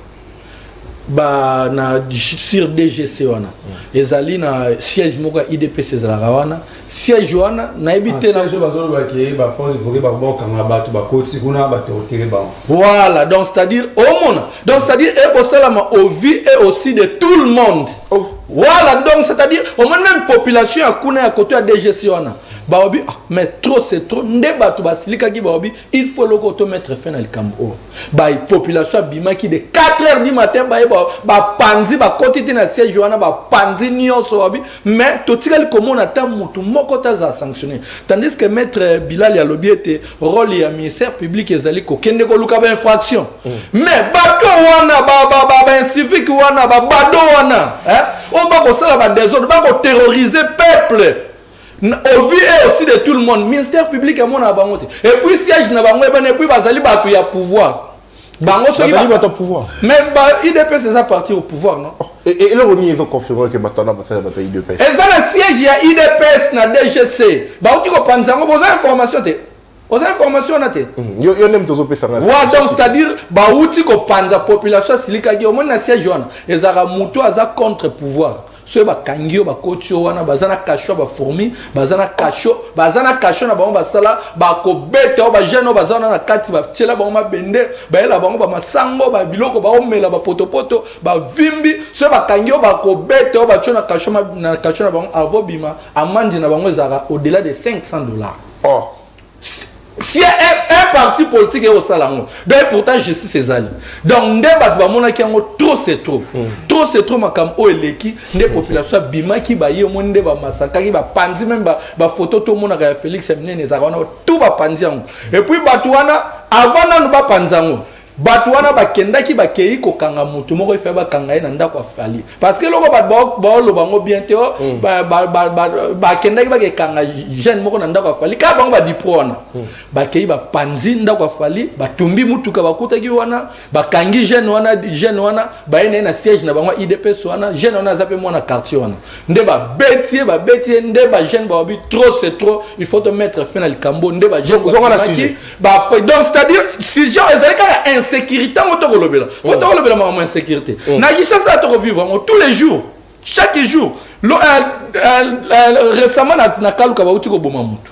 ba na sur DGC wana ezali na siège moko IDPS ezala wana siège wana na ebité na bazolo ba ki ba force pour ba boka na bato ba koti kuna ba torturer ba. Voilà, donc c'est-à-dire au monde. Donc c'est-à-dire et au salama au vie et aussi de tout le monde. Oh. Voilà, donc c'est-à-dire au moins même population à kuna à côté à DGC wana. Baobi mais trop c'est trop ndeba to basilika ki baobi il faut le koto mettre fin à le campo. Ba population bima ki de 4h du matin ba panzi ba kotiti na siège wana ba panzi nyonso baobi mais to tikali comment on attend mutu moko taza sanctionner. Tandis que maître Bilal ya lobi était rôle ya ministère public ezali ko kende ko luka ba infraction. Mais bato wana ba civique wana ba bado wana hein on va ko sala ba désordre ba ko terroriser peuple. Au vu et aussi de tout le monde, ministère public à mon abangote. Et puis siège na bango et puis bazali batu ya pouvoir. Bango so bazali batu pouvoir. Mais IDPS c'est ça parti au pouvoir non. Et le remi ils ont confirmé que maintenant basala bataille IDPS. Et ça le siège ya IDPS na DGC. Ba uti ko panzango boza information te. Boza information na te. Yo nem tozo pesa na. Voilà donc c'est-à-dire ba uti ko panza population silika gi au moins na siège wana. Ezara muto aza contre pouvoir. Ceux ba kangio ba kotio wana bazana kacho ba fourmi bazana kacho na bango basala ba ko beta ba jeune bazana na kati ba tela bango ma bende ba ela bango ba masango ba biloko ba omela ba potopoto ba vimbi ceux ba kangio ba ko beta ba tona kacho na bango avobima amandi na bango ezara au-delà de $500. Oh. Si un parti politique est au salon, donc pourtant justice est allée. Donc ndeba ba mona ki ngo trop c'est trop. Trop c'est trop makam o eleki nde population bima ki ba ye mo ndeba masaka ki ba panzi même ba photo to mona ka Félix Mnene za wana tout ba panzi ngo. Et puis batu wana avant na ba panzango. Batu wana bakenda ki bakei ko kanga mutu moko ifa ba kanga na ndako afali parce que loko ba lo bango bien te ba kenda ki ba kanga jeune moko na ndako afali ka bango ba dipro wana bakei ba panzi ndako afali batumbi mutu ka bakuta ki wana bakangi jeune wana ba ene na siège na bango IDPS wana jeune wana zape mona quartier wana nde ba betie nde ba jeune ba bi trop c'est trop il faut te mettre fin à le cambo nde ba jeune ba donc c'est-à-dire si gens ezalika insécurité motokolobela motokolobela ma insécurité na kisha ça to vivre tous les jours chaque jour récemment na kaluka ba uti ko boma mutu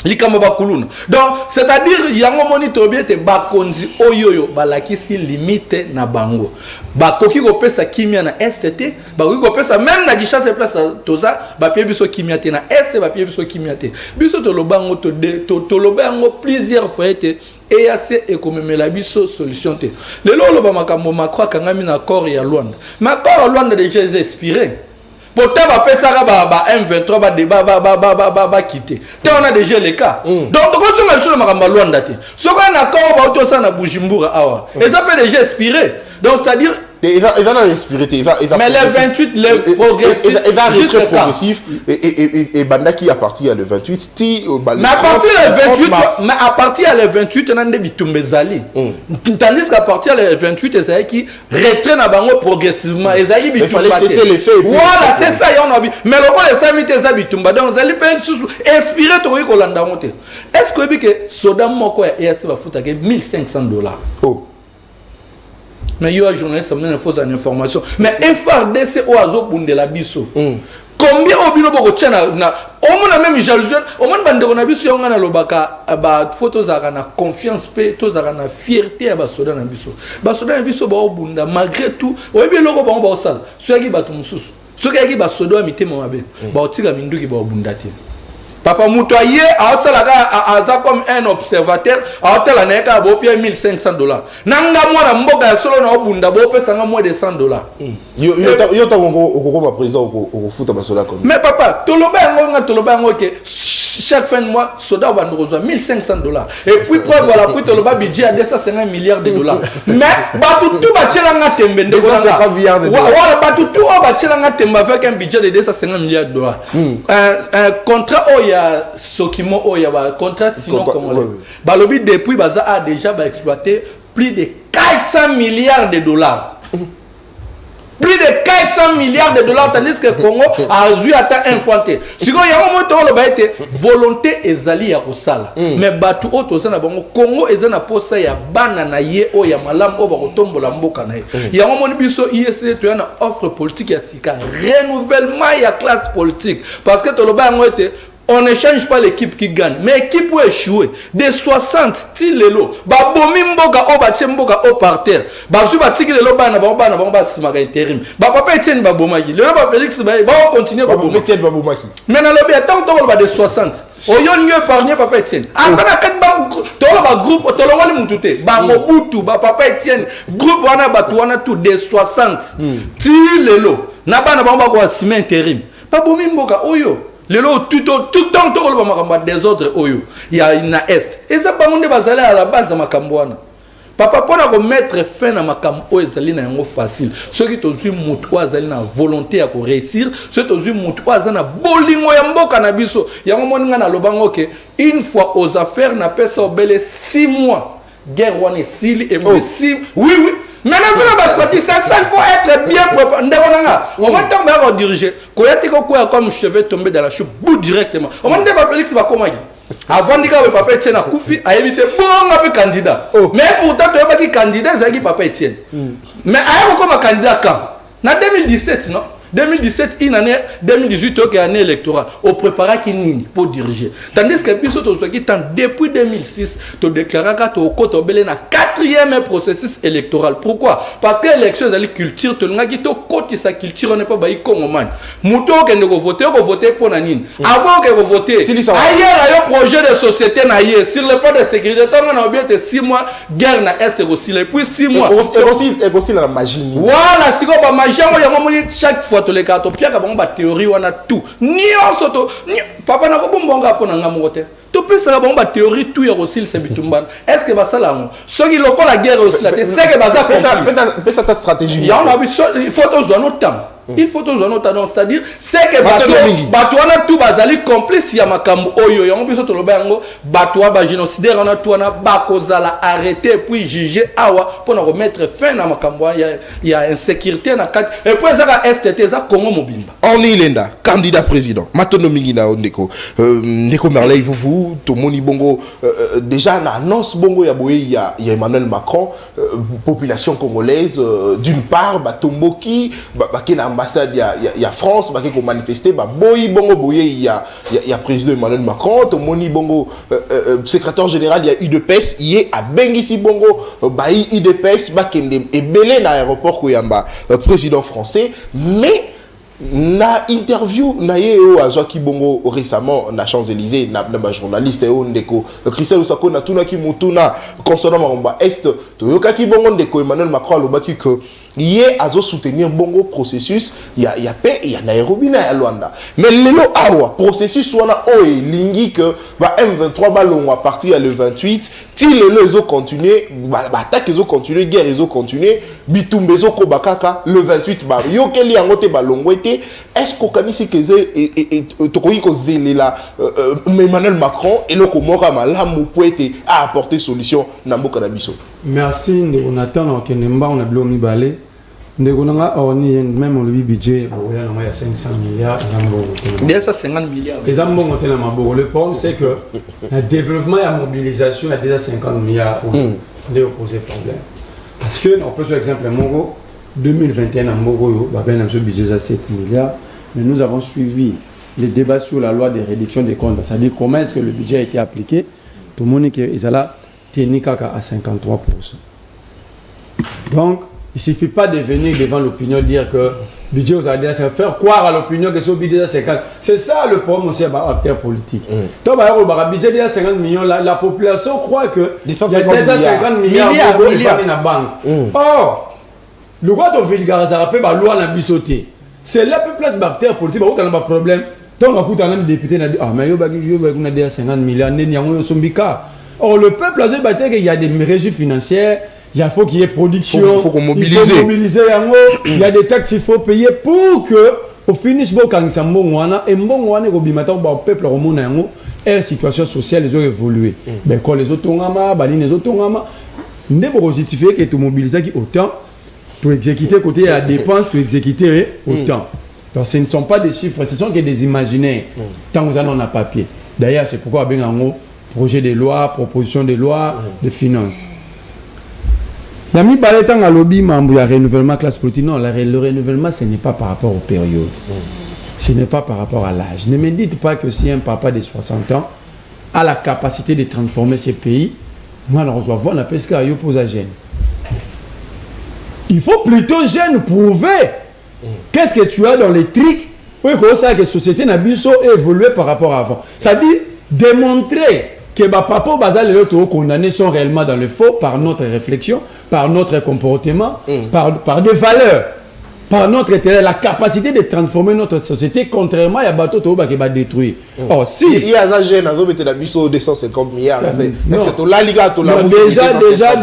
likamba bakuluna donc c'est-à-dire yango monitor bien te bakonzi oyoyo balakisi limite na bango bakoki ko pesa kimia na STT bakoki ko pesa même na kisha se place toza ba pie biso kimia te na ST ba pie biso kimia te biso to lobango to lobango plusieurs fois te EAC et comme la biso solution te lelo loba makambo makwa kangami na accord ya Luanda makor Luanda déjà expiré pourtant va pesa ba M23 ba débat ba quitter on a déjà les cas donc quand on a sur le makambo Luanda te so quand na accord ba to ça na Bujumbura awa et ça peut déjà expirer donc c'est-à-dire il va l'inspirer, il va mais le 28 le progressif il va retrait progressif et banda qui a parti à le 28 ti mais à partir le 28 mais à partir le 28 on a des bitumbezali tandis qu'à partir le 28 c'est qui retrait na bango progressivement ezali bitumba il fallait cesser les faits voilà c'est ça on a vu mais le quoi les samite za bitumba donc ezali pe inspirer to ko landa monter est-ce que soda moko ya EAC va futa ke $1,500 oh. Mais il y a un journaliste qui a une fausse information. Mais FRDC au azo bunde la biso. Combien au bino boko tchana na au moins même jalousie au moins bande on a biso yonga na lobaka ba photos za na confiance pe to za na fierté ba soda na biso. Ba soda na biso ba bunda malgré tout o bien loko ba ba osala. So yaki ba tumususu. So yaki ba soda mitema mabe. Ba otika minduki ba bunda te. papa mutoye aza comme un observateur aotala na yeka bo pia $1,500 nanga mwana mboka ya solo na obunda bo pesa nga moins de $100 yo ta ko ba président ko futa ba sola comme mais papa toloba ngo ke chaque fin de mois soda va nous recevoir $1,500 et puis voilà puis toloba budget à 250 milliards de dollars mais batu tout ba tchelanga tembe ndeko voilà batu tout ba tchelanga tembe avec un budget de 250 milliards de dollars un contrat oya sokimo oya ba contrat sinon congolais balobi depuis baza a déjà ba exploité plus de 400 milliards de dollars. Plus de 400 milliards de dollars, tandis que le Congo a joué à infanté. Si vous avez volonté ezali ya kosala. Mais batu oto sana bango Congo ezana posa ya bana na ye o ya malam o ba kotombola mboka na ye. Ya momoni biso ISC to yana offre politique ya sika renouvellement ya classe politique parce que toloba ngote on ne change pas l'équipe qui gagne, mais l'équipe peut échouer. De 60, tilelo, babomi mboka o bache mboka o par terre. Bazu batiki lelo bana ba simaka intérim. Ba papa Etienne babomaki. Le ba Félix ba continuer babomaki. Etienne babomaki. Mais na lobi attend to ba de 60. Oyo nyo épargner papa Etienne. Akana kat ba to ba groupe to longoli mutute. Ba Mobutu ba papa Etienne groupe wana batu wana tout de 60. Tilelo. Na bana ba ko simé intérim. Babomi mboka oyo. Le lot tout le temps des autres oyo il y a une est et ça bangonde bazali à la base de makambwana papa pona ko mettre fin na makambo o ezali na yango facile ceux qui tozui mutu azali na volonté à ko réussir ceux tozui mutu azana bolingo ya mboka na biso yango moninga na lobango ke une fois aux affaires na pesa obele 6 mois guerre wana sili et puis 6 oui maintenant ça il faut être bien préparé on va tomber à diriger comme cheveux tomber dans la chute bout directement on va dire Félix va comment avant de dire papa Etienne a Koufi a évité bon un candidat mais pourtant tu as pas candidat c'est papa Etienne mais a comme candidat quand en 2017 non 2017 une année 2018 ok année électorale au préparer qui nini pour diriger tandis que biso to qui depuis 2006 to déclarer que to koto belé na 4e processus électoral pourquoi parce que l'élection est la culture to nga ki to koti sa culture on n'est pas baï Congo man muto ke ndeko voter pour na nini avant que vous voter ailleurs un projet de société na yé sur le plan de sécurité on a bien 6 mois guerre na est aussi et puis 6 mois et aussi la magie voilà si ko ba magie on chaque fois to les cartes pia ka ba théorie wana tout ni soto papa na ko bombonga pona ngamongo te to pesa ba théorie tout ya aussi c'est bitumban est-ce que ba sala ngo so ki loko la guerre aussi la te c'est que ba za pesa ta stratégie ya on a il faut tous dans notre temps il faut tous en autre c'est-à-dire c'est que bato wana tout bazali complice ya makambo oyo yango biso to loba yango bato ba génocidaire wana tout wana ba kozala arrêter puis juger awa pour na remettre fin na makambo ya insécurité na kat et puis ça STT ça Congo mobimba on est lenda candidat président matono mingi na ndeko ndeko Merley vous to moni bongo déjà na annonce bongo ya boye ya Emmanuel Macron population congolaise d'une part batomboki bakena ambassade il y a France qui a manifesté boyi bongo boye il y a président Emmanuel Macron to moni bongo secrétaire général il y a UDPS il a bengisi bongo bayi UDPS bakende ebele na aéroport ko yamba président français mais na interview na yeo azwaki bongo récemment na Champs-Élysées na journaliste o ndeko Christelle Osako na tuna ki mutuna concernant mamba est to yokaki bongo ndeko Emmanuel Macron alobaki que yé azo soutenir bongo processus il y a paix il y a Nairobi na Luanda mais lelo awa processus wana o lingi que ba M23 balongo à partir le 28 ti lelo ezo continuer ba attaque ezo continuer guerre ezo continuer bitumbe ezo kobakaka le 28 ba yokeli yango te balongo ete est-ce qu'on kanisi keze et tokoyi ko zelela Emmanuel Macron et le komora malamu poete a apporter solution na mboka na biso. Merci Ndonatan Okenemba on a blomi balé ndeko oni même le budget il y a 500 milliards déjà 50 milliards les ambongo tena maboko le problème c'est que le développement et la mobilisation il y a déjà 50 milliards de poser problème parce que on peut sur exemple Mongo 2021 en Mongo ben un budget à 7 milliards mais nous avons suivi les débats sur la loi de réduction des comptes c'est-à-dire comment est-ce que le budget a été appliqué tout le monde qui est là Ténikaka à 53%. Donc, Il suffit pas de venir devant l'opinion dire que budget aux ADA, c'est faire croire à l'opinion que ce budget c'est 50. C'est ça le problème aussi à acteurs politiques. Donc, le budget de 50 millions, la population croit que il y a déjà 50 milliards dans la banque. Or, le droit de vulgariser la loi n'a pas sauté. C'est là que place d'acteurs politiques, il y a un problème. Donc, on a un député qui a dit ah, mais il y a 50 milliards, il y a un sombika. Or, le peuple a dit qu'il y a des régies financières. Il faut qu'il y ait production, il faut mobiliser, il y a des taxes qu'il faut payer pour que au finish quand ils sont bons et bon au peuple la situation sociale les ont évolué. Ben quand les autres les autres ne pas justifier que tu mobiliser autant pour exécuter côté à dépenses, pour exécuter autant. Donc ce ne sont pas des chiffres, ce sont que des imaginaires. Tant que nous avons un papier. D'ailleurs c'est pourquoi ben en projet de loi, proposition de loi, de finances. Il y a mis Baletan à lobby, il y a renouvellement classe politique. Non, le renouvellement, ce n'est pas par rapport aux périodes. Ce n'est pas par rapport à l'âge. Ne me dites pas que si un papa de 60 ans a la capacité de transformer ce pays, moi, on va voir la pesca à Yoposa jeune. Il faut plutôt jeune prouver qu'est-ce que tu as dans les trucs pour que la société n'a pas évolué par rapport à avant. Ça dit démontrer que papa bazal et l'autre condamnés sont réellement dans le faux par notre réflexion, par notre comportement, par des valeurs, par notre la capacité de transformer notre société contrairement à bateau qui va détruire. Oh si il y a un jeune à mettre la biso 250 milliards.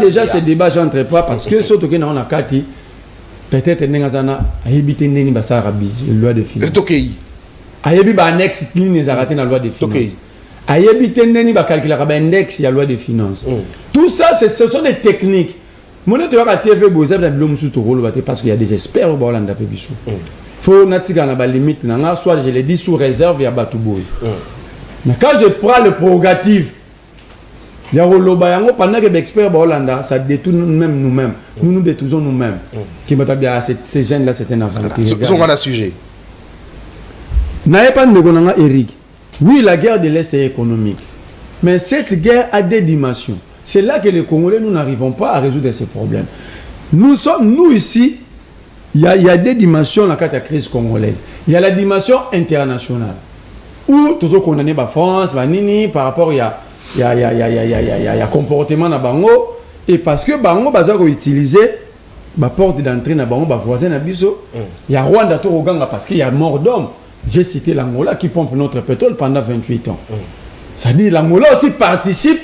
Déjà ce débat j'entre pas parce que surtout que on a kati peut-être n'engazana habiter neni basarabi loi de finances. Tokei. Ayebi ba annexe ligne zaraté dans loi de finances. Ayebite neni ba calculer ba index ya loi de finances. Tout ça ce sont des techniques. Mon tu vas TV boza na bilom sous to rolo parce qu'il y a des experts au Bolanda pe biso. Faut natika na ba limite na soit je le dis sous réserve ya batuboy. Mais quand je prends le prérogative ya roloba yango pendant que l'expert Bolanda ça détourne même nous-mêmes. Nous détruisons nous-mêmes. Qui m'a bien ces jeunes là c'est un aventure. Sont un sujet. N'ayez pas de gonanga Eric. Oui, la guerre de l'Est est économique. Mais cette guerre a des dimensions. C'est là que les Congolais, nous n'arrivons pas à résoudre ces problèmes. Nous ici, il y a des dimensions dans la crise congolaise. Il y a la dimension internationale. Où tous les condamnés par France, par rapport il y a comportement dans Bango. Et parce que Bango, ils ont utilisé la porte d'entrée dans Bango, voisin à Biso. Il y a Rwanda, parce qu'il y a mort d'homme. J'ai cité l'Angola qui pompe notre pétrole pendant 28 ans. Ça dit l'Angola aussi participe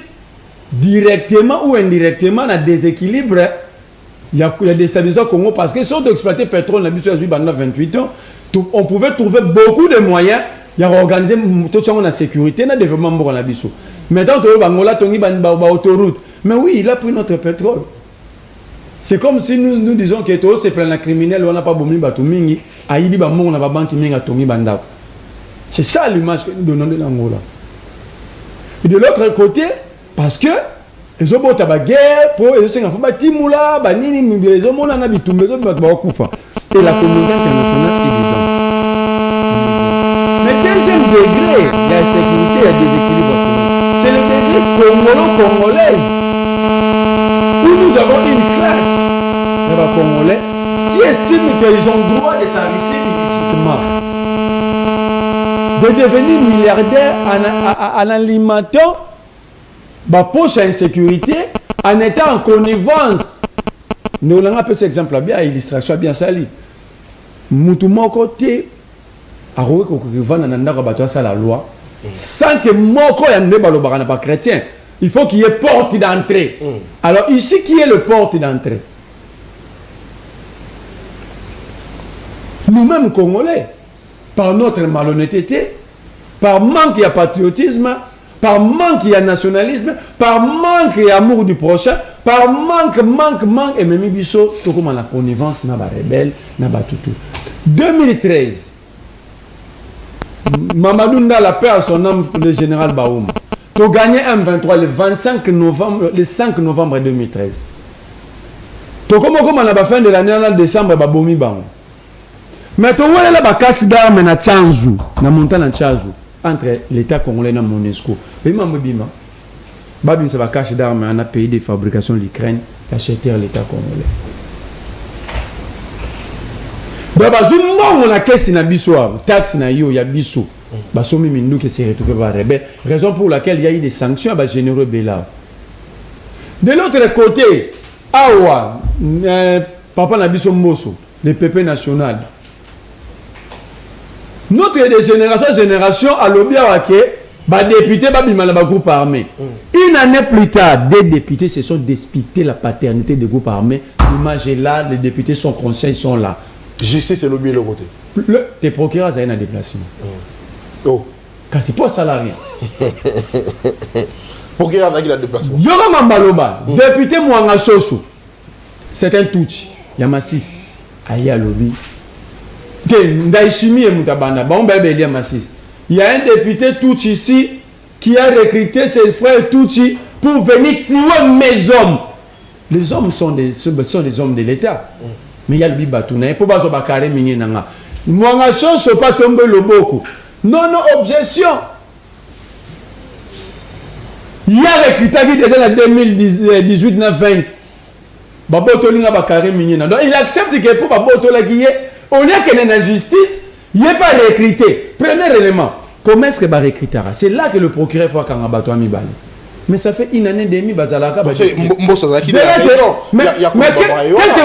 directement ou indirectement à déséquilibre. Il y a des stabilisations au Congo parce que si on exploitait le pétrole pendant 28 ans, on pouvait trouver beaucoup de moyens. Il y a organisé tout ça en sécurité, dans le développement de l'Angola. Maintenant, l'Angola a autoroute. Mais oui, il a pris notre pétrole. C'est comme si nous disons que tout c'est plein de criminels, on n'a pas bombé Batumingi, Aïdi Bamon, on a pas banque qui Tongi Banda. C'est ça l'image que nous donnons de l'Angola. Et de l'autre côté, parce que les hommes ont la guerre, pour les gens qui ont Timoula, Banini, les hommes ont la bitumbe, les hommes ont et la communauté internationale est dedans. Mais deuxième degré, il y a insécurité, il y a déséquilibre. C'est le degré congolaise. Où nous avons une classe de Congolais qui estime qu'ils ont droit de s'enrichir illicitement, de devenir milliardaires en alimentant ma poche à insécurité, en étant en connivence. Nous avons appelé cet exemple bien, illustration bien sali. Moutouma côté, à la loi, sans que Moko ne pas chrétien. Il faut qu'il y ait porte d'entrée. Alors ici, qui est le porte d'entrée? Nous-mêmes Congolais, par notre malhonnêteté, par manque de patriotisme, par manque de nationalisme, par manque d'amour du prochain, par manque, et même biso, tout comme la connivence, n'a pas rebelle, n'a pas tout. 2013, Mamadou Nda la paix à son âme, le général Baoum. Tu gagné M23 le 5 novembre 2013. Tu comme à la fin de l'année, en décembre, Babomi Bang. Mais tu vois là, la cache d'armes na Tchanjou, na montagne Tchanjou, entre l'État congolais et la MONUSCO. Et Mamobima, Babim, c'est la cache d'armes en a pays de fabrication de l'Ukraine, acheter l'État congolais. on a caisse na biso, taxe na yo, ya biso. Basomi mindu qui s'est retrouvé par rebelle. Raison pour laquelle il y a eu des sanctions à généreux Bela. De l'autre côté, Awa, Papa Nabiso Mbosso, le PP national. Notre génération à l'Obiawake, député Babimala groupe armé. Une année plus tard, des députés se sont disputés la paternité des groupes armés. L'image est là, les députés sont conscients, ils sont là. Je sais, c'est l'objet de l'autre côté. Tes procureurs, ça y a un déplacement. Oh. Car c'est pas salarié. Procureur, il a un déplacement. Yoga Mambaloba, député Mwanga Soso, c'est un touch. Yamassis, Aya Lobby. Ndaishimi et Moutabana, bon bébé Yamassis. Il y a un député touch ici qui a recruté ses frères Touchi pour venir tuer mes hommes. Les hommes sont des hommes de l'État. Mais il y a le Bibatouna. Il ne faut pas se bacarrer. Mwanga Soso pas tomber le boko. Non, objection. Il y a recruté déjà en 2018-20. Donc il accepte que pour Babotola qui est, on a qu'il y a la justice, il n'est pas recruté. Premier élément, comment est-ce que va recruter? C'est là que le procureur faut qu'on abatte à Mibali. Mais ça fait une année et demie, Bazalaka. Mais qu'est-ce que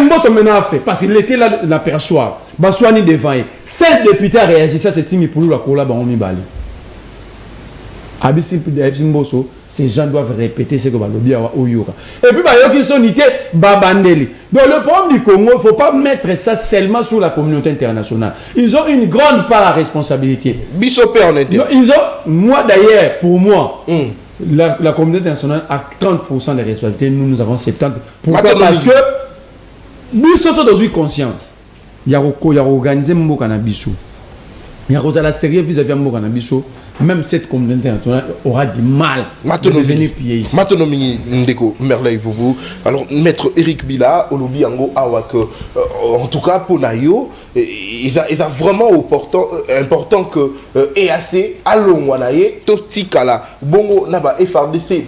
Mbosso maintenant a fait? Parce qu'il était là, l'aperçoit. Baswani devant. Seul député a réagi, ça c'est Timi Poulou, la Kola, Mibali. Abisi Mbosso, ces gens doivent répéter ce que Balobi a Oyura. Et puis, ils sont nités Babandeli. Donc, le problème du Congo, il ne faut pas mettre ça seulement sur la communauté internationale. Ils ont une grande part à responsabilité. Bissopé en interne. Ils ont, moi d'ailleurs, pour moi, la communauté internationale a 30% de responsabilité. Nous avons 70%. Pourquoi? Parce que nous sommes dans une conscience. Il y a organisé Mboka na Bissou. Il y a la sérieux vis-à-vis de Mboka na Bissou. Même cette communauté internationale aura du mal à devenir pied ici. Maintenant, Ndeko, Merveille, vous. Alors, Maître Eric Bila, Olobi Ango Awak, en tout cas, pour Nayo, il a vraiment important que EAC, Alongwanaye, Totikala, Bongo, Naba, FRDC,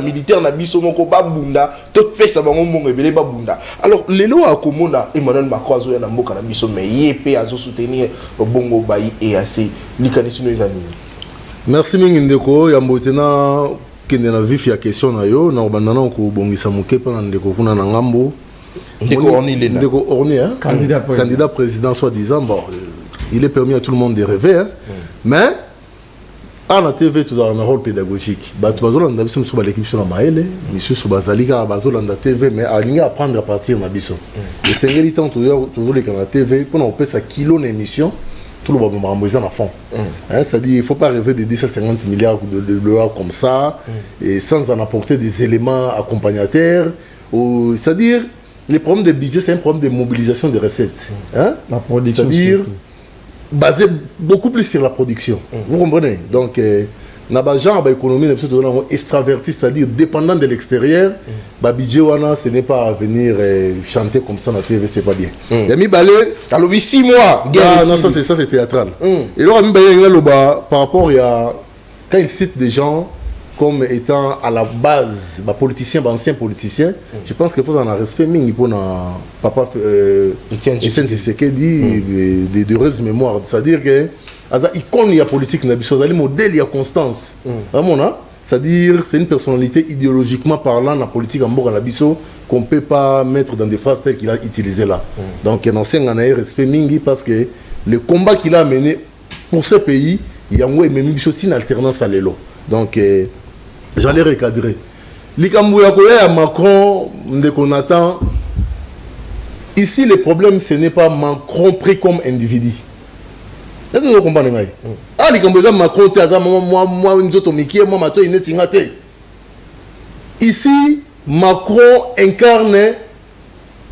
militaire, Nabiso, Moko, Babunda, tout fait ça, Bongo, Ebele, Babunda. Alors, les lois à Komona, Emmanuel Macron, Zoya, Namoka, Nabiso, mais Yépé, Azo soutenir Bongo, Bayi, EAC, Likanisino, les amis. Merci Ndeko, Yambotena kende vif ya question na yo na bandana ko bongisa muke pa Ndeko kuna na ngambo. Ndeko Orni Lena. Ndeko Orni hein, candidat président soi-disant, bon, il est permis à tout le monde de rêver hein. Mais à la TV tout un rôle pédagogique. Ba tu bazola nda biso sur l'équipe sur la maele, monsieur sur bazalika bazola nda TV mais à linga apprendre à partir na biso. Et c'est temps toujours les canaux TV pour on peut sa kilo d'émission. Tout le monde va en fond. C'est-à-dire qu'il ne faut pas rêver de 10 à 50 milliards de dollars comme ça, et sans en apporter des éléments accompagnateurs. C'est-à-dire, le problème de budget, c'est un problème de mobilisation des recettes. La production. C'est-à-dire, basé beaucoup plus sur la production. Vous comprenez? Donc, l'économie est extravertie, c'est-à-dire dépendant de l'extérieur. Budget ce n'est pas à venir chanter comme ça dans la TV, c'est pas bien. Il y a mis balé, t'as lobby 6 mois. Non, ça c'est théâtral. Et là, par rapport à quand il cite des gens comme étant à la base, anciens politiciens, je pense qu'il faut en respect pour papa Etienne Tshisekedi de heureuse mémoire. C'est-à-dire que il y a politique, il y a modèle, il y a constance. C'est-à-dire c'est une personnalité idéologiquement parlant, la politique en Mboka Nabiso, qu'on ne peut pas mettre dans des phrases telles qu'il a utilisées là. Donc il y a un respect mingi parce que le combat qu'il a mené pour ce pays, il y a une alternance à l'élo. Donc j'allais recadrer. L'Ikambouya Macron, dès qu'on attend, ici le problème ce n'est pas Macron pris comme individu. Est-ce que vous comprenez? Ah, les Cambodgiens Macron, ici, Macron incarne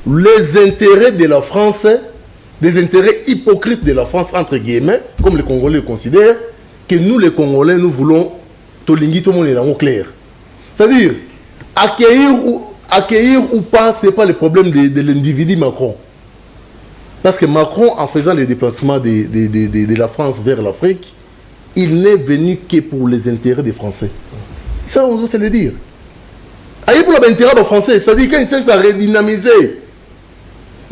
les intérêts de la France, des intérêts hypocrites de la France, entre guillemets, comme les Congolais le considèrent, que nous, les Congolais, nous voulons tout le monde est dans clair. C'est-à-dire, accueillir ou pas, ce n'est pas le problème de l'individu Macron. Parce que Macron, en faisant les déplacements de la France vers l'Afrique, il n'est venu que pour les intérêts des Français. Ça, on doit se le dire. Aïe pour l'intérêt des Français, c'est-à-dire qu'il s'agit de redynamiser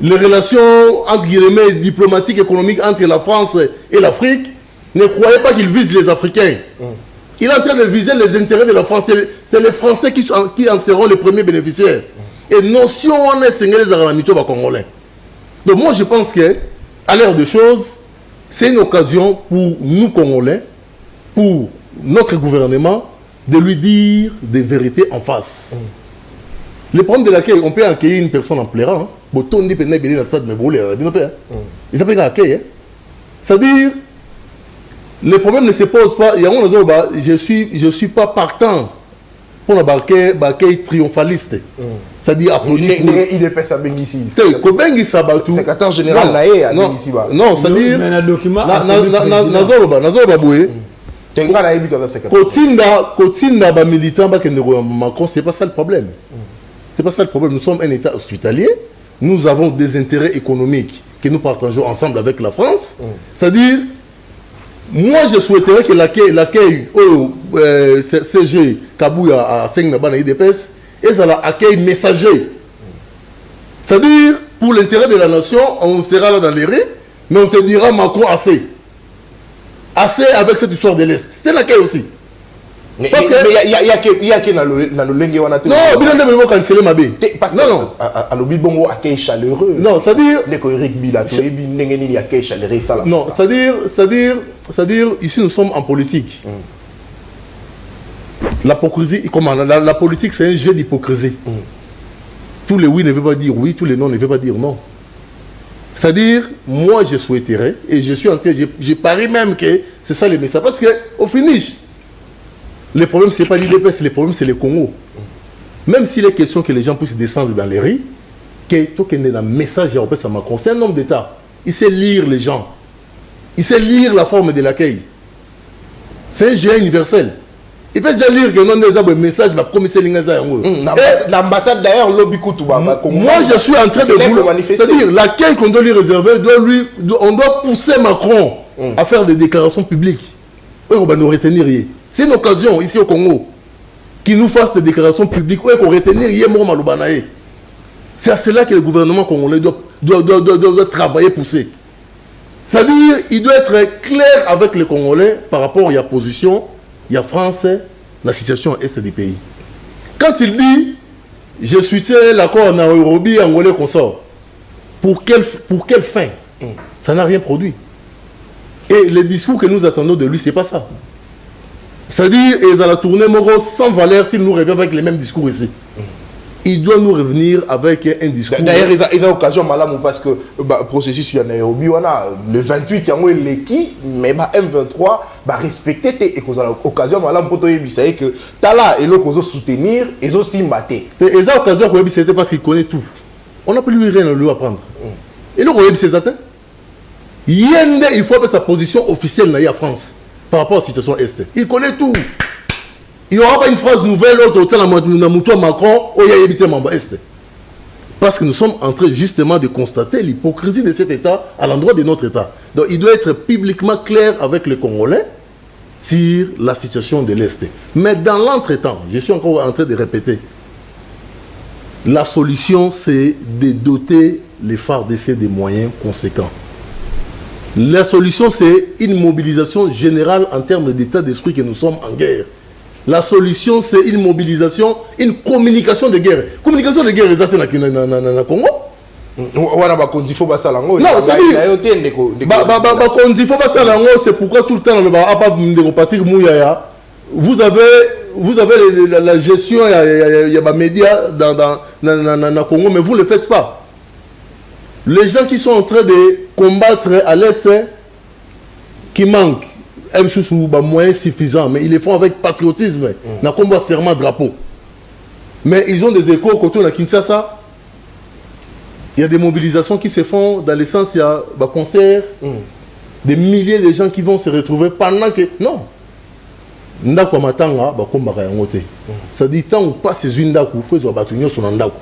les relations entre guillemets diplomatiques, économiques entre la France et l'Afrique, ne croyez pas qu'il vise les Africains. Il est en train de viser les intérêts de la France. C'est les Français qui en seront les premiers bénéficiaires. Et non, si on est sénégalais à la Congolais. Donc moi je pense que, à l'heure des choses, c'est une occasion pour nous Congolais, pour notre gouvernement, de lui dire des vérités en face. Le problème de l'accueil, on peut accueillir une personne en pleurant. Ils s'appellent accueil. C'est-à-dire, le problème ne se pose pas. Je suis pas partant pour l'accueil triomphaliste. C'est-à-dire applaudir. Il est pas ça ici. C'est secrétaire général Naé. Non, c'est-à-dire. Mais un document. Kotinda ba militant ba Macron, c'est pas ça le problème. C'est pas ça le problème. Nous sommes un État hospitalier. Nous avons des intérêts économiques que nous partageons ensemble avec la France. C'est-à-dire, moi je souhaiterais que l'accueil au CG Kabouya à 5 Nabana IDPS et ça l'accueil messager. C'est-à-dire, pour l'intérêt de la nation, on sera là dans les rues, mais on te dira Macron assez. Assez avec cette histoire de l'Est. C'est l'accueil aussi. Mais il y a qui dans le lingue wana. Non, bien de me canceller ma bé. Parce que non, à l'obi bongo accueil chaleureux. Non, c'est-à-dire les Eric Bila, tu es bien n'engeni accueil chaleureux ça là. Non, c'est-à-dire ici nous sommes en politique. L'hypocrisie, comment la politique c'est un jeu d'hypocrisie. Tous les oui ne veulent pas dire oui, tous les non ne veulent pas dire non. C'est-à-dire, moi je souhaiterais, et je suis en train, je parie même que c'est ça le message. Parce qu'au finish, le problème c'est pas l'IDPS, le problème c'est le Congo. Même s'il est question que les gens puissent descendre dans les rues, que tout un message à Macron, c'est un homme d'État. Il sait lire les gens. Il sait lire la forme de l'accueil. C'est un géant universel. Il peut déjà lire que non, nous avons un message, la commissaire l'ambassade d'ailleurs, lobby Koutouba. Moi, je suis en train de vous manifester. C'est-à-dire, l'accueil qu'on doit lui réserver, on doit pousser Macron à faire des déclarations publiques. On va nous retenir. C'est une occasion ici au Congo qu'il nous fasse des déclarations publiques. On va retenir. C'est à cela que le gouvernement congolais doit travailler, pousser. C'est-à-dire, il doit être clair avec les Congolais par rapport à la position. Il y a France, la situation est des pays. Quand il dit, je soutiens l'accord en Nairobi, Angolais qu'on sort, pour quelle fin? Ça n'a rien produit. Et le discours que nous attendons de lui, c'est pas ça. C'est-à-dire, et dans la tournée Moro, sans valeur, s'il nous revient avec les mêmes discours ici. Il doit nous revenir avec un discours. D'ailleurs, ils ont l'occasion, madame, parce que le processus il y a Nairobi, le 28, il y a l'équipe, mais M23 va respecter et qu'on a l'occasion, madame, pour te que Tala et l'autre qu'on soutenir, ils ont aussi maté. Et ils ont l'occasion qu'on c'était parce qu'il connaît tout. On n'a plus lui rien à lui apprendre. Et l'autre, on c'est atteint. Il faut mettre sa position officielle dans la France par rapport à la situation Est. Il connaît tout. Il n'y aura pas une phrase nouvelle autour de Macron ou il y a évité Mamba Est. Parce que nous sommes en train justement de constater l'hypocrisie de cet État à l'endroit de notre État. Donc il doit être publiquement clair avec les Congolais sur la situation de l'Est. Mais dans l'entretemps, je suis encore en train de répéter, la solution c'est de doter les FARDC des moyens conséquents. La solution c'est une mobilisation générale en termes d'état d'esprit que nous sommes en guerre. La solution, c'est une mobilisation, une communication de guerre. Communication de guerre, c'est dans le Congo. C'est pourquoi tout le temps, vous avez la gestion, il y a des médias dans le Congo, mais vous ne le faites pas. Les gens qui sont en train de combattre à l'Est, qui manquent, moyens suffisants, mais ils le font avec patriotisme. N'a combat serment drapeau. Mais ils ont des échos côté de Kinshasa. Il y a des mobilisations qui se font dans le sens, il y a des concerts, des milliers de gens qui vont se retrouver pendant que. Non. Ndako matanga ba komba ka yangote. Ça dit tant ou pas ces une ndako, faut zo batunyo son ndako.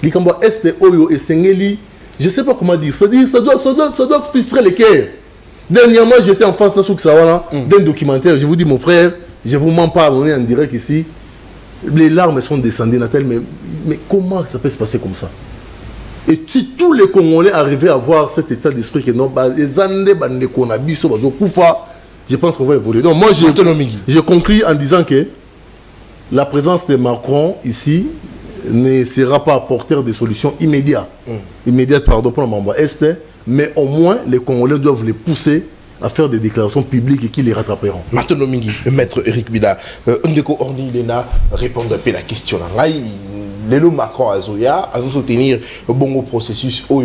Likambo est oyo esengeli, je sais pas comment dire. Ça dit ça doit frustrer les cœurs. Dernièrement, j'étais en face d'un documentaire. Je vous dis, mon frère, je vous mens pas, on est en direct ici. Les larmes sont descendues, Nathalie, mais comment ça peut se passer comme ça? Et si tous les Congolais arrivaient à avoir cet état d'esprit que non, les années, je pense qu'on va évoluer. Donc moi, je conclue en disant que la présence de Macron ici ne sera pas apporteur de solutions immédiates. Immédiates, pardon, pour le membre Est, mais au moins les Congolais doivent les pousser à faire des déclarations publiques et qui les rattraperont. Maintenant, maître Eric Bida, Ndeko Orni Lena répondre un peu à la question. Lélo Macron a soutenir un bon processus où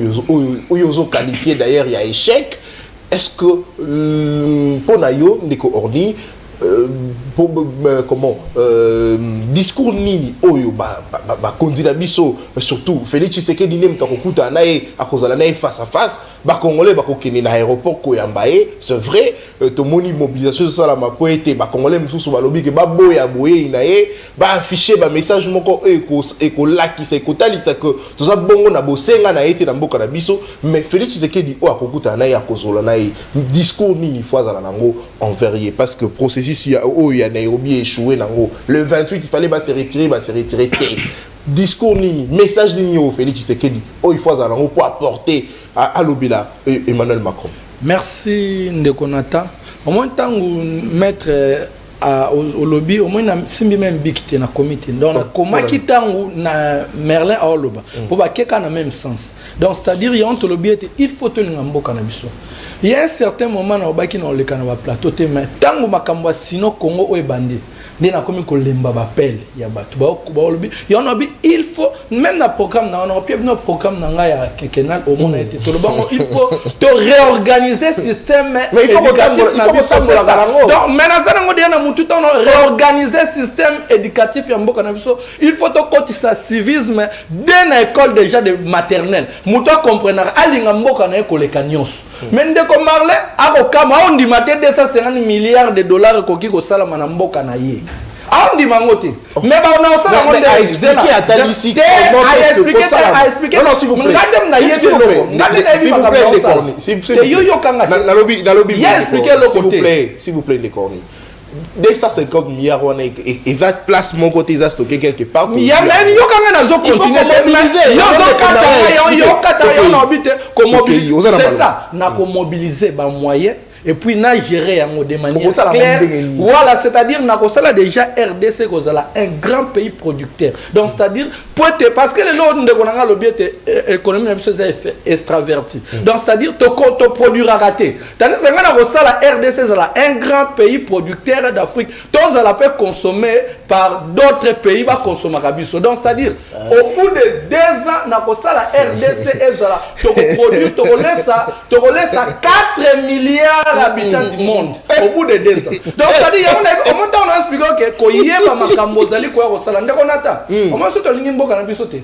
qualifié d'ailleurs il y a échec. Est-ce que pour Nayo Ndeko Orni comment discours nini oyo ba konzila biso surtout Félix Tshisekedi nem takokuta nae akozala nae face à face ba congolais ba kokene na aéroport ko yambaye c'est vrai to moni mobilisation ça la mapoete ba congolais mususu ba lobi ke ba boya boye nae ba afficher ba message moko eko lakisa ekotalisa que to za bongo na bosenga na ete na mboka na biso mais Félix Tshisekedi o akokuta nae akozola nae discours nini fois za nango envers parce que processus il y a Nairobi échoué le 28 il fallait se retirer discours nini message nini au Félix Tshisekedi il faut pour apporter à l'obila Emmanuel Macron. Merci Ndekonata. Au moins tant mettre au lobby au moins simbi même bikité na comité donc comment kitangu na Merlin a loba pour ba keka na même sens donc c'est-à-dire il y a un lobby il faut te ngamboka na biso. Il y a un certain moment na obaki na le kanaba plateau te mais tangu makambo sino Congo o ebandi ndena komi ko lemba ba pelle ya batu ba lobby il y en a il faut même na programme na on a piève no programme na nga ya kenal au monde été to lobango il faut te réorganiser système mais il faut donc maintenant ça ngo na mutu to réorganiser système éducatif ya mboka na biso il faut to kotisa civisme dès na école déjà de maternelle mutu comprendre alinga mboka na ekoleka nyonso. Mais Ndeko Marley akokama on dit maté 250 milliards de dollars koki ko sala na mboka na ye. On dit mangote. Mais ba on a osala ngo de expliquer à Talisi a expliquer non s'il vous plaît. S'il vous plaît les cornis. 250 milliards on et va place mon côté ça stocké quelque part. Il y a même yo kanga nazo continuer c'est ça na ko mobiliser ba moyen et puis na gérer de manière claire. Voilà, c'est-à-dire na ko sala déjà RDC ko sala un grand pays producteur. Donc c'est-à-dire parce que les lots de konanga l'objet économie na biso est extraverti. Donc c'est-à-dire to produire raté. Tandis que na ko sala RDC sala un grand pays producteur d'Afrique. Tous à la peut consommer par d'autres pays va consommer kabiso. Donc c'est-à-dire au bout de 2 ans na ko sala RDC ezala to produire to laisse 4 milliards habitants du monde au bout de 2 ans. Donc c'est-à-dire au moment on a expliqué que koyeba makambo zali ko ya sala ndeko nata. Au moins so to lingi mboka na biso te.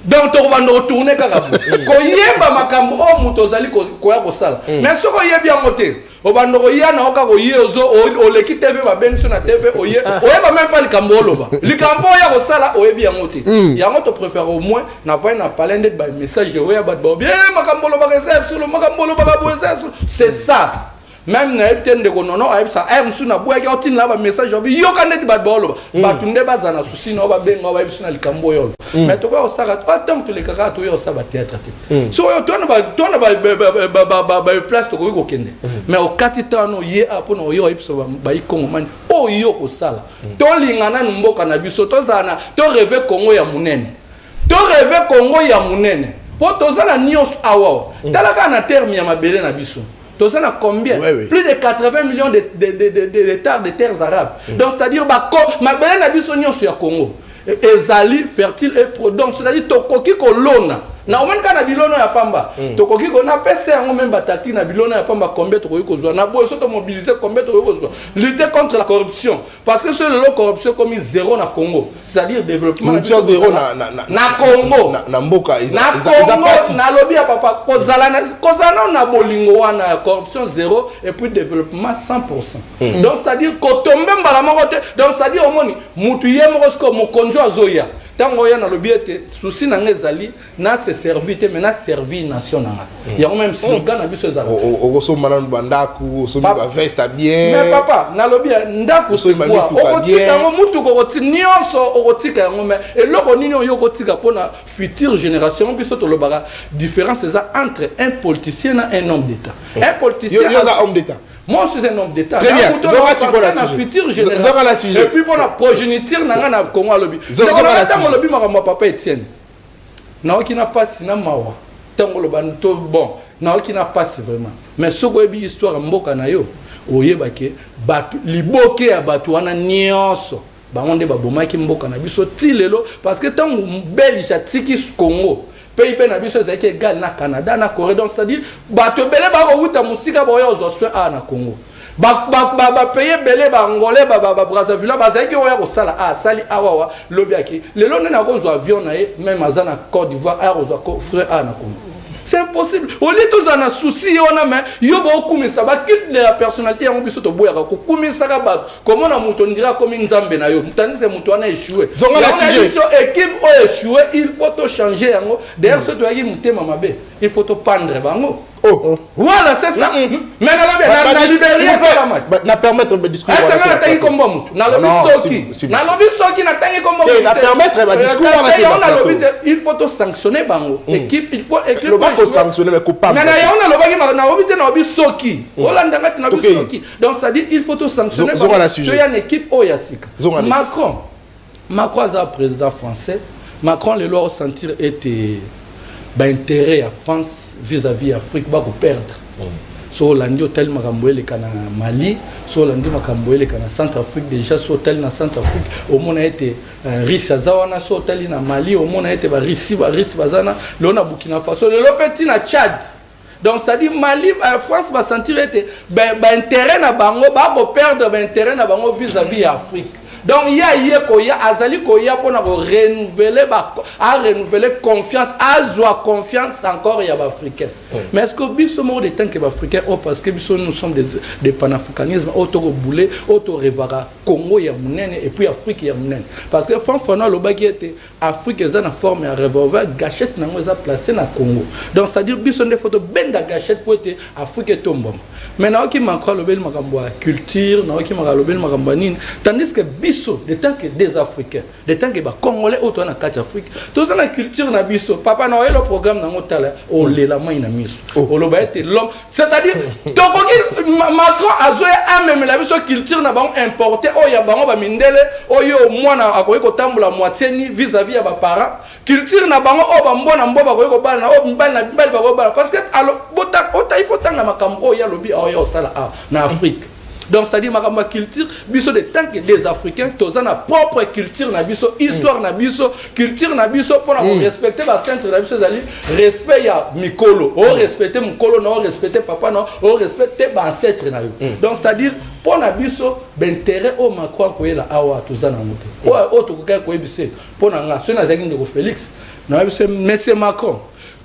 Donc to va retourner kaka. Koyeba makambo o muto zali ko ya sala. Mais so koyebi yango te. O ba ndoko ya na oka koye ozo o leki TV ba benso na TV oye oyeba même pas likambo loba. Likambo ya ko sala oyebi yango te. Yango to préfère au moins na va na parler de message oya ba bien makambo loba resesu makambo loba ba resesu. C'est ça. Même na ebtende ko nono ayebisa ayemsu na boya ka otina ba message obi yo kaneti ba bolo batunde bazana susi no ba benga ba ebisuna likambo yo mais to ko osaka tant que les kaka to yo osaba théâtre so yo tona ba place to ko kende mais au katitano ye apono yo ebisa ba ikongo man o yo ko sala to lingana mboka na biso to zana to rêver Congo ya munene po to zana nyos awa talaka na terme ya mabele na biso. Tous on a combien? Plus de 80 millions d'hectares de terres arabes. Donc c'est-à-dire ma belle nabisonio sur Congo. Ezali fertile et donc c'est-à-dire tokoki kolona. Na omani kana bilono ya pamba. Tokoki kona pese yango même batati na bilono ya pamba combien tokoki kozwa. Na boyo soto mobiliser combien tokoki kozwa. Lutter contre la corruption parce que c'est la corruption comme 0 na Congo. C'est-à-dire développement corruption 0 na Congo. Na mboka na lobby ya papa kozala na bolingo wana corruption 0 et puis développement 100%. Donc c'est-à-dire ko tombe mbala moko te. Donc c'est-à-dire omoni mutu ye moko sko mo konjo azoya. tango ya na lobby ete souci na ngezali na se servir te mais na servir nation na ya même slogan na biso za o so malanu bandaku so ba veste bien mais papa na lobby ndaku so quoi o tika ngo mutu ko nyonso o tika ngo mais eloko nini yo ko tika pona future génération biso to lobaka différence ça entre un politicien et un homme d'état un politicien yo za homme d'état. Moi, je suis un homme d'État. Très bien. Zora future génération. Et puis, pour la progéniture, on a Congo lobby. Zora lobby, ma papa Etienne. Non, qui n'a pas si na mawa. Tango loban to bon. Non, qui n'a pas si vraiment. Mais ce que bi histoire mboka na yo, oyebake batu liboke ya batu wana nyonso. Bangonde babomaki mboka na biso tilelo parce que tant Belgique tiki Congo. PIB na biso ezaki égal na Canada na Corée donc c'est-à-dire bato belé ba wuta musika ba yo zo soin na Congo ba payer belé ba ngolé ba Brazzaville ba zaki oya ko sala sali awawa lobiaki lelo na ko zo avion na même azana Côte d'Ivoire a zo ko frère na Congo. C'est impossible. Au lieu de ça, on a souci, on a mais il y a beaucoup de ça. Quelle est la personnalité on peut se toboyer avec comment ça va comment on a mouton dira comme une zambe na yo. Tandis que mouton a échoué. Équipe a échoué, il faut tout changer yango. D'ailleurs ce toi qui mouté mamabe, il faut tout pendre bango. Oh, voilà, c'est ça. Mais na libérer ça match. Na permettre de discours. Na tangi comme moi. Na lobby soki. Na lobby soki na tangi comme moi. Na permettre de discours na lobby il faut tout sanctionner bango. Équipe, il faut équipe. Le banco sanctionner mais coupable. Mais na lobby na lobby na lobby soki. Hollande na lobby soki. Donc ça dit il faut tout sanctionner bango. Il y a une équipe oyasika. Macron est président français. Macron le doit sentir était intérêt à France vis-à-vis Afrique va perdre. So Hollande tel makamboele kana Mali, so Hollande makamboele kana Centrafrique déjà so tel na Centrafrique au monde a été riche azawana so tel na Mali au monde a été riche bazana le na Burkina Faso le petit na Tchad. Donc c'est-à-dire Mali France va sentir était intérêt na bango ba perdre intérêt na bango vis-à-vis Afrique. Donc il y a azali koya pour renouveler confiance azwa confiance encore ya africain. Mais est-ce que biso mo de tant que africain parce que biso nous sommes des panafricanisme auto boulé auto revara Congo ya munene et puis Afrique ya munene parce que franchement le baki était Afrique est en forme ya revolver gâchette na ngoza placé na Congo. Donc c'est-à-dire biso des photos benda gâchette pour être Afrique tombe. Maintenant qui manque le bel makambo culture, na qui manque le bel makambo nini tandis que de tant que des Africains, de tant que les Congolais autour de l'Afrique, tout ça la culture na biso. Papa na le programme na ngotala o le la main na miso. O lo ba été l'homme, c'est-à-dire donc Macron a joué à même la biso culture na ba importé o ya bango ba mindele o yo mwana akoyi ko tambola moitié ni vis-à-vis ya ba parents. Culture na bango o ba mbona mboba ko bala na o mbali na mbali ba ko bala parce que alors bota o ta il faut tanga makambo o ya lobi o ya sala na Afrique. Donc c'est-à-dire ma culture biso de tant que des Africains tous na propre culture na biso histoire na biso culture na biso pour respecter ba centre na biso zali respect ya mikolo o respecter mukolo na o respecter papa na o respecter ba ancêtre na yo. Donc c'est-à-dire pour na biso d'intérêt au Macron ko yela awa tous na moto o to ko ko ebise pour na nga so na zaki ndeko Félix na biso monsieur Macron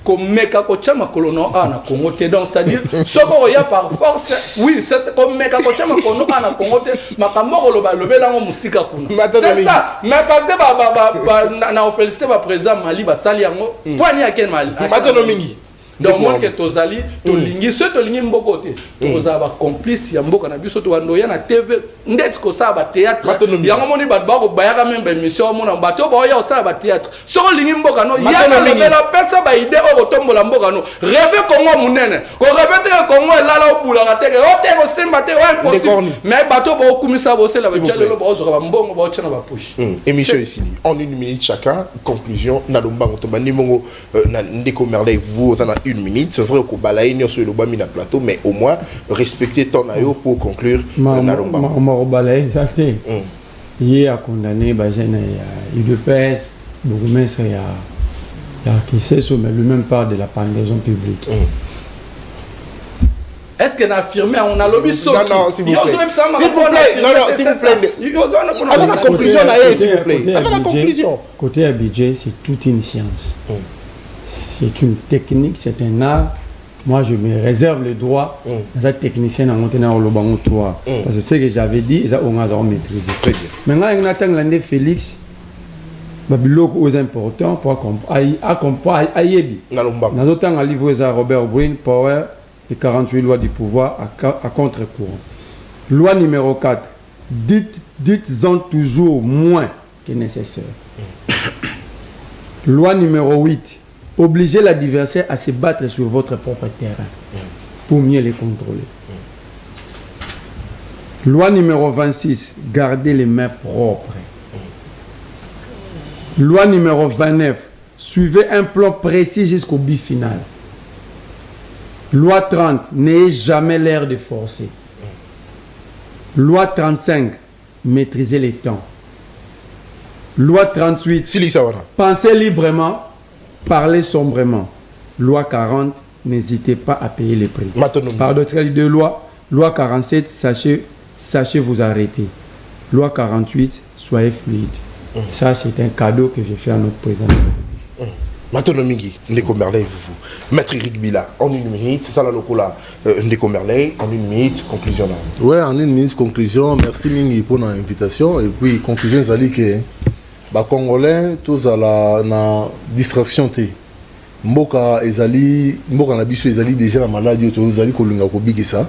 comme meka ko chama kolono na Congo te donc c'est-à-dire soko ya par force oui c'est comme meka ko chama kolono na Congo te makambo ko lobela ngo musika kuna c'est ça mais parce que na féliciter ba président Mali ba sali yango poani ya ken Mali matano mingi donc moi que tozali to lingi ce to lingi mboko te toza ba complice ya mboka na biso to wandoya na TV ndeti ko sa ba théâtre yango moni ba ko bayaka même émission mona bato ba ya sa ba théâtre so lingi mboka no ya na la pesa ba idée o tombola mboka no rêve Congo munene ko rêve te Congo elala o bula te o te ko simba te o impossible mais bato ba okumisa bo sela ba tchalo ba ozora ba mbongo ba otchana ba push émission ici en une minute chacun conclusion na lombango to ba nimongo na ndeko Merlin vous en a une minute, c'est vrai qu'on balaye sur le bas mina plateau, mais au moins respecter ton ayo pour conclure. Narumba. On m'a rebalaye ça c'est. Il a condamné Bajena il le pèse, bourgmestre il y a qui sait sur mais lui-même parle de la pendaison publique. Est-ce qu'on a affirmé on a lobby saut? Non, s'il vous plaît. S'il vous plaît. Avant la conclusion, s'il vous plaît. Avant la conclusion. Côté budget, c'est toute une science. C'est une technique, c'est un art. Moi, je me réserve le droit aux techniciens à monter dans le banc toi. Parce que ce que j'avais dit, ils ont maîtrisé. Très bien. Maintenant, il y a Félix. babiloko aux importants pour accompagner ayebi nazotanga livre za Robert Breen Power et 48 lois du pouvoir à contre-courant. Loi numéro 4, dites-en toujours moins que nécessaire. Loi numéro 8, obligez l'adversaire à se battre sur votre propre terrain pour mieux les contrôler. Loi numéro 26, gardez les mains propres. Loi numéro 29, suivez un plan précis jusqu'au but final. Loi 30, n'ayez jamais l'air de forcer. Loi 35, maîtrisez les temps. Loi 38, pensez librement, parlez sombrement. Loi 40, n'hésitez pas à payer les prix. Par d'autres de loi, loi 47, sachez vous arrêter. Loi 48, soyez fluide. Ça, c'est un cadeau que j'ai fait à notre président. Maintenant, Mingi, Ndeko Merlin, vous. Maître Eric Bila, en une minute, c'est ça la locola. Ndeko Merlin, en une minute, conclusion. Ouais, en une minute, conclusion. Merci Mingi pour l'invitation. Et puis, conclusion, c'est que les Congolais, tous à la distraction. Mboka ezali na biso ezali déjà la maladie to ezali ko lunga ko bigisa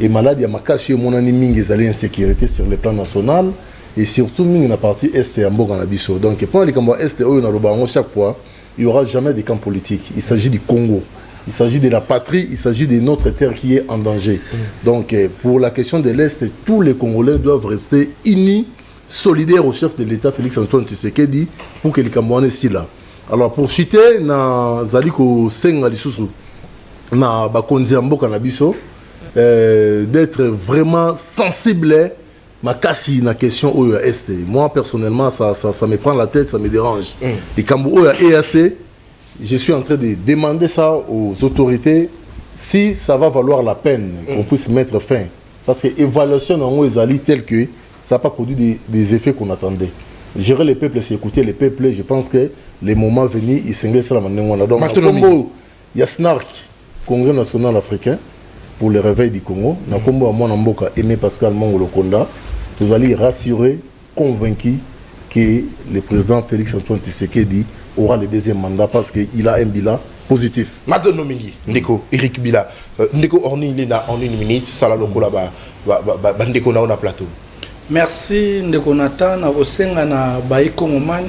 et maladie ya makasi mon ani mingi ezali insécurité sur le plan national et surtout mingi na partie est ya mboka na biso. Donc pour les camps est oyo na lobango chaque fois il y aura jamais de camp politique. Il s'agit du Congo, il s'agit de la patrie, il s'agit de notre terre qui est en danger. Donc pour la question de l'est, tous les Congolais doivent rester unis, solidaires au chef de l'État Félix Antoine Tshisekedi pour que les Cambouanais soient là. Alors pour citer na zaliko senga lisusu na bakonzi ya mboka na biso d'être vraiment sensible makasi na question oyo est. Moi personnellement ça me prend la tête, ça me dérange. Les Cambou oyo EAC, je suis en train de demander ça aux autorités si ça va valoir la peine qu'on puisse mettre fin parce que évaluation en ezali tel que ça n'a pas produit des effets qu'on attendait. Gérer les peuples, c'est écouter les peuples. Je pense que les moments venus, ils s'engagent sur la manière. Donc, il y a SNARC, Congrès national africain, pour le réveil du Congo. Nous avons aimé Pascal Mangolo Konda. Nous allons rassurer, convaincus que le président Félix Antoine Tshisekedi aura le deuxième mandat parce qu'il a un bilan positif. Maintenant, Ndeko, Eric Bila, Ndeko Orni, il est là en une minute. Ça, là, Ndeko, on a plateau. Merci Ndeko Nathan na osenga na baiko ngoman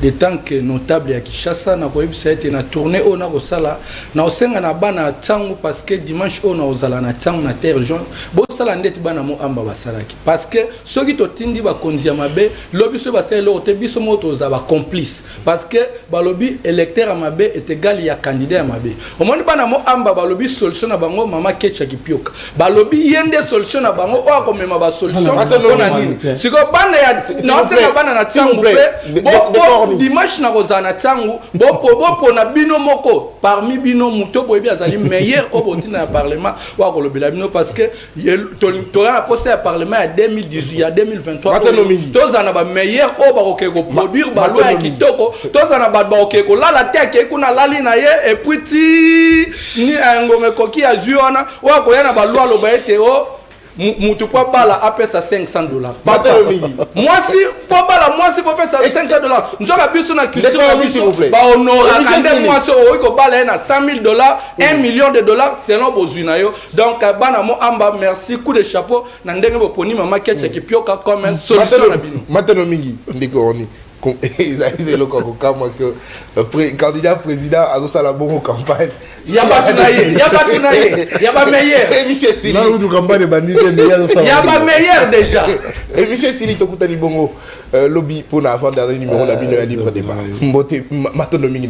de tant que notable ya Kinshasa na koyebisa ete na tournée o na kosala na osenga na bana tsangu parce que dimanche o na ozala na tsangu na terre jaune bo sala ndeti bana mo amba basalaki parce que soki totindi bakonzi ya mabe lobi so basala o te biso moto za ba complice parce que balobi électeur ya mabe est égal ya candidat ya mabe omoni bana mo amba balobi solution na bango mama Ketcha Kipioka balobi yende solution na bango o akomema ba solution siko bana ya na osenga bana na tsangu pe dimanche na rozana tsangu bopo na bino moko parmi bino muto boyebi azali meilleur au botina na parlement wa kolobela bino parce que tola na poste ya parlement ya 2018 ya 2023 tozana ba meilleur au bakoke ko produire ba loi ya kitoko tozana ba bakoke ko lala teke kuna lali na ye et puis ti ni ngome koki ya juana wa koyana ba loi lo ba ete o mutu po bala apesa $500. Moi si po bala moi si po pesa $500 nzoka biso na culture ba honora kande moi so ko bala na $100,000 $1 million selon bozuna yo donc bana mo amba merci coup de chapeau na ndenge bo poni mama Ketcha Kipioka comme un solution na bino maintenant mingi ndiko oni c'est le candidat président à la bonne campagne. Il y a pas meilleur. Il y a pas meilleur déjà. Et monsieur Sili Tokutani Bongo, lobby pour la fin dernier numéro de la libre débat. Maintenant, mingi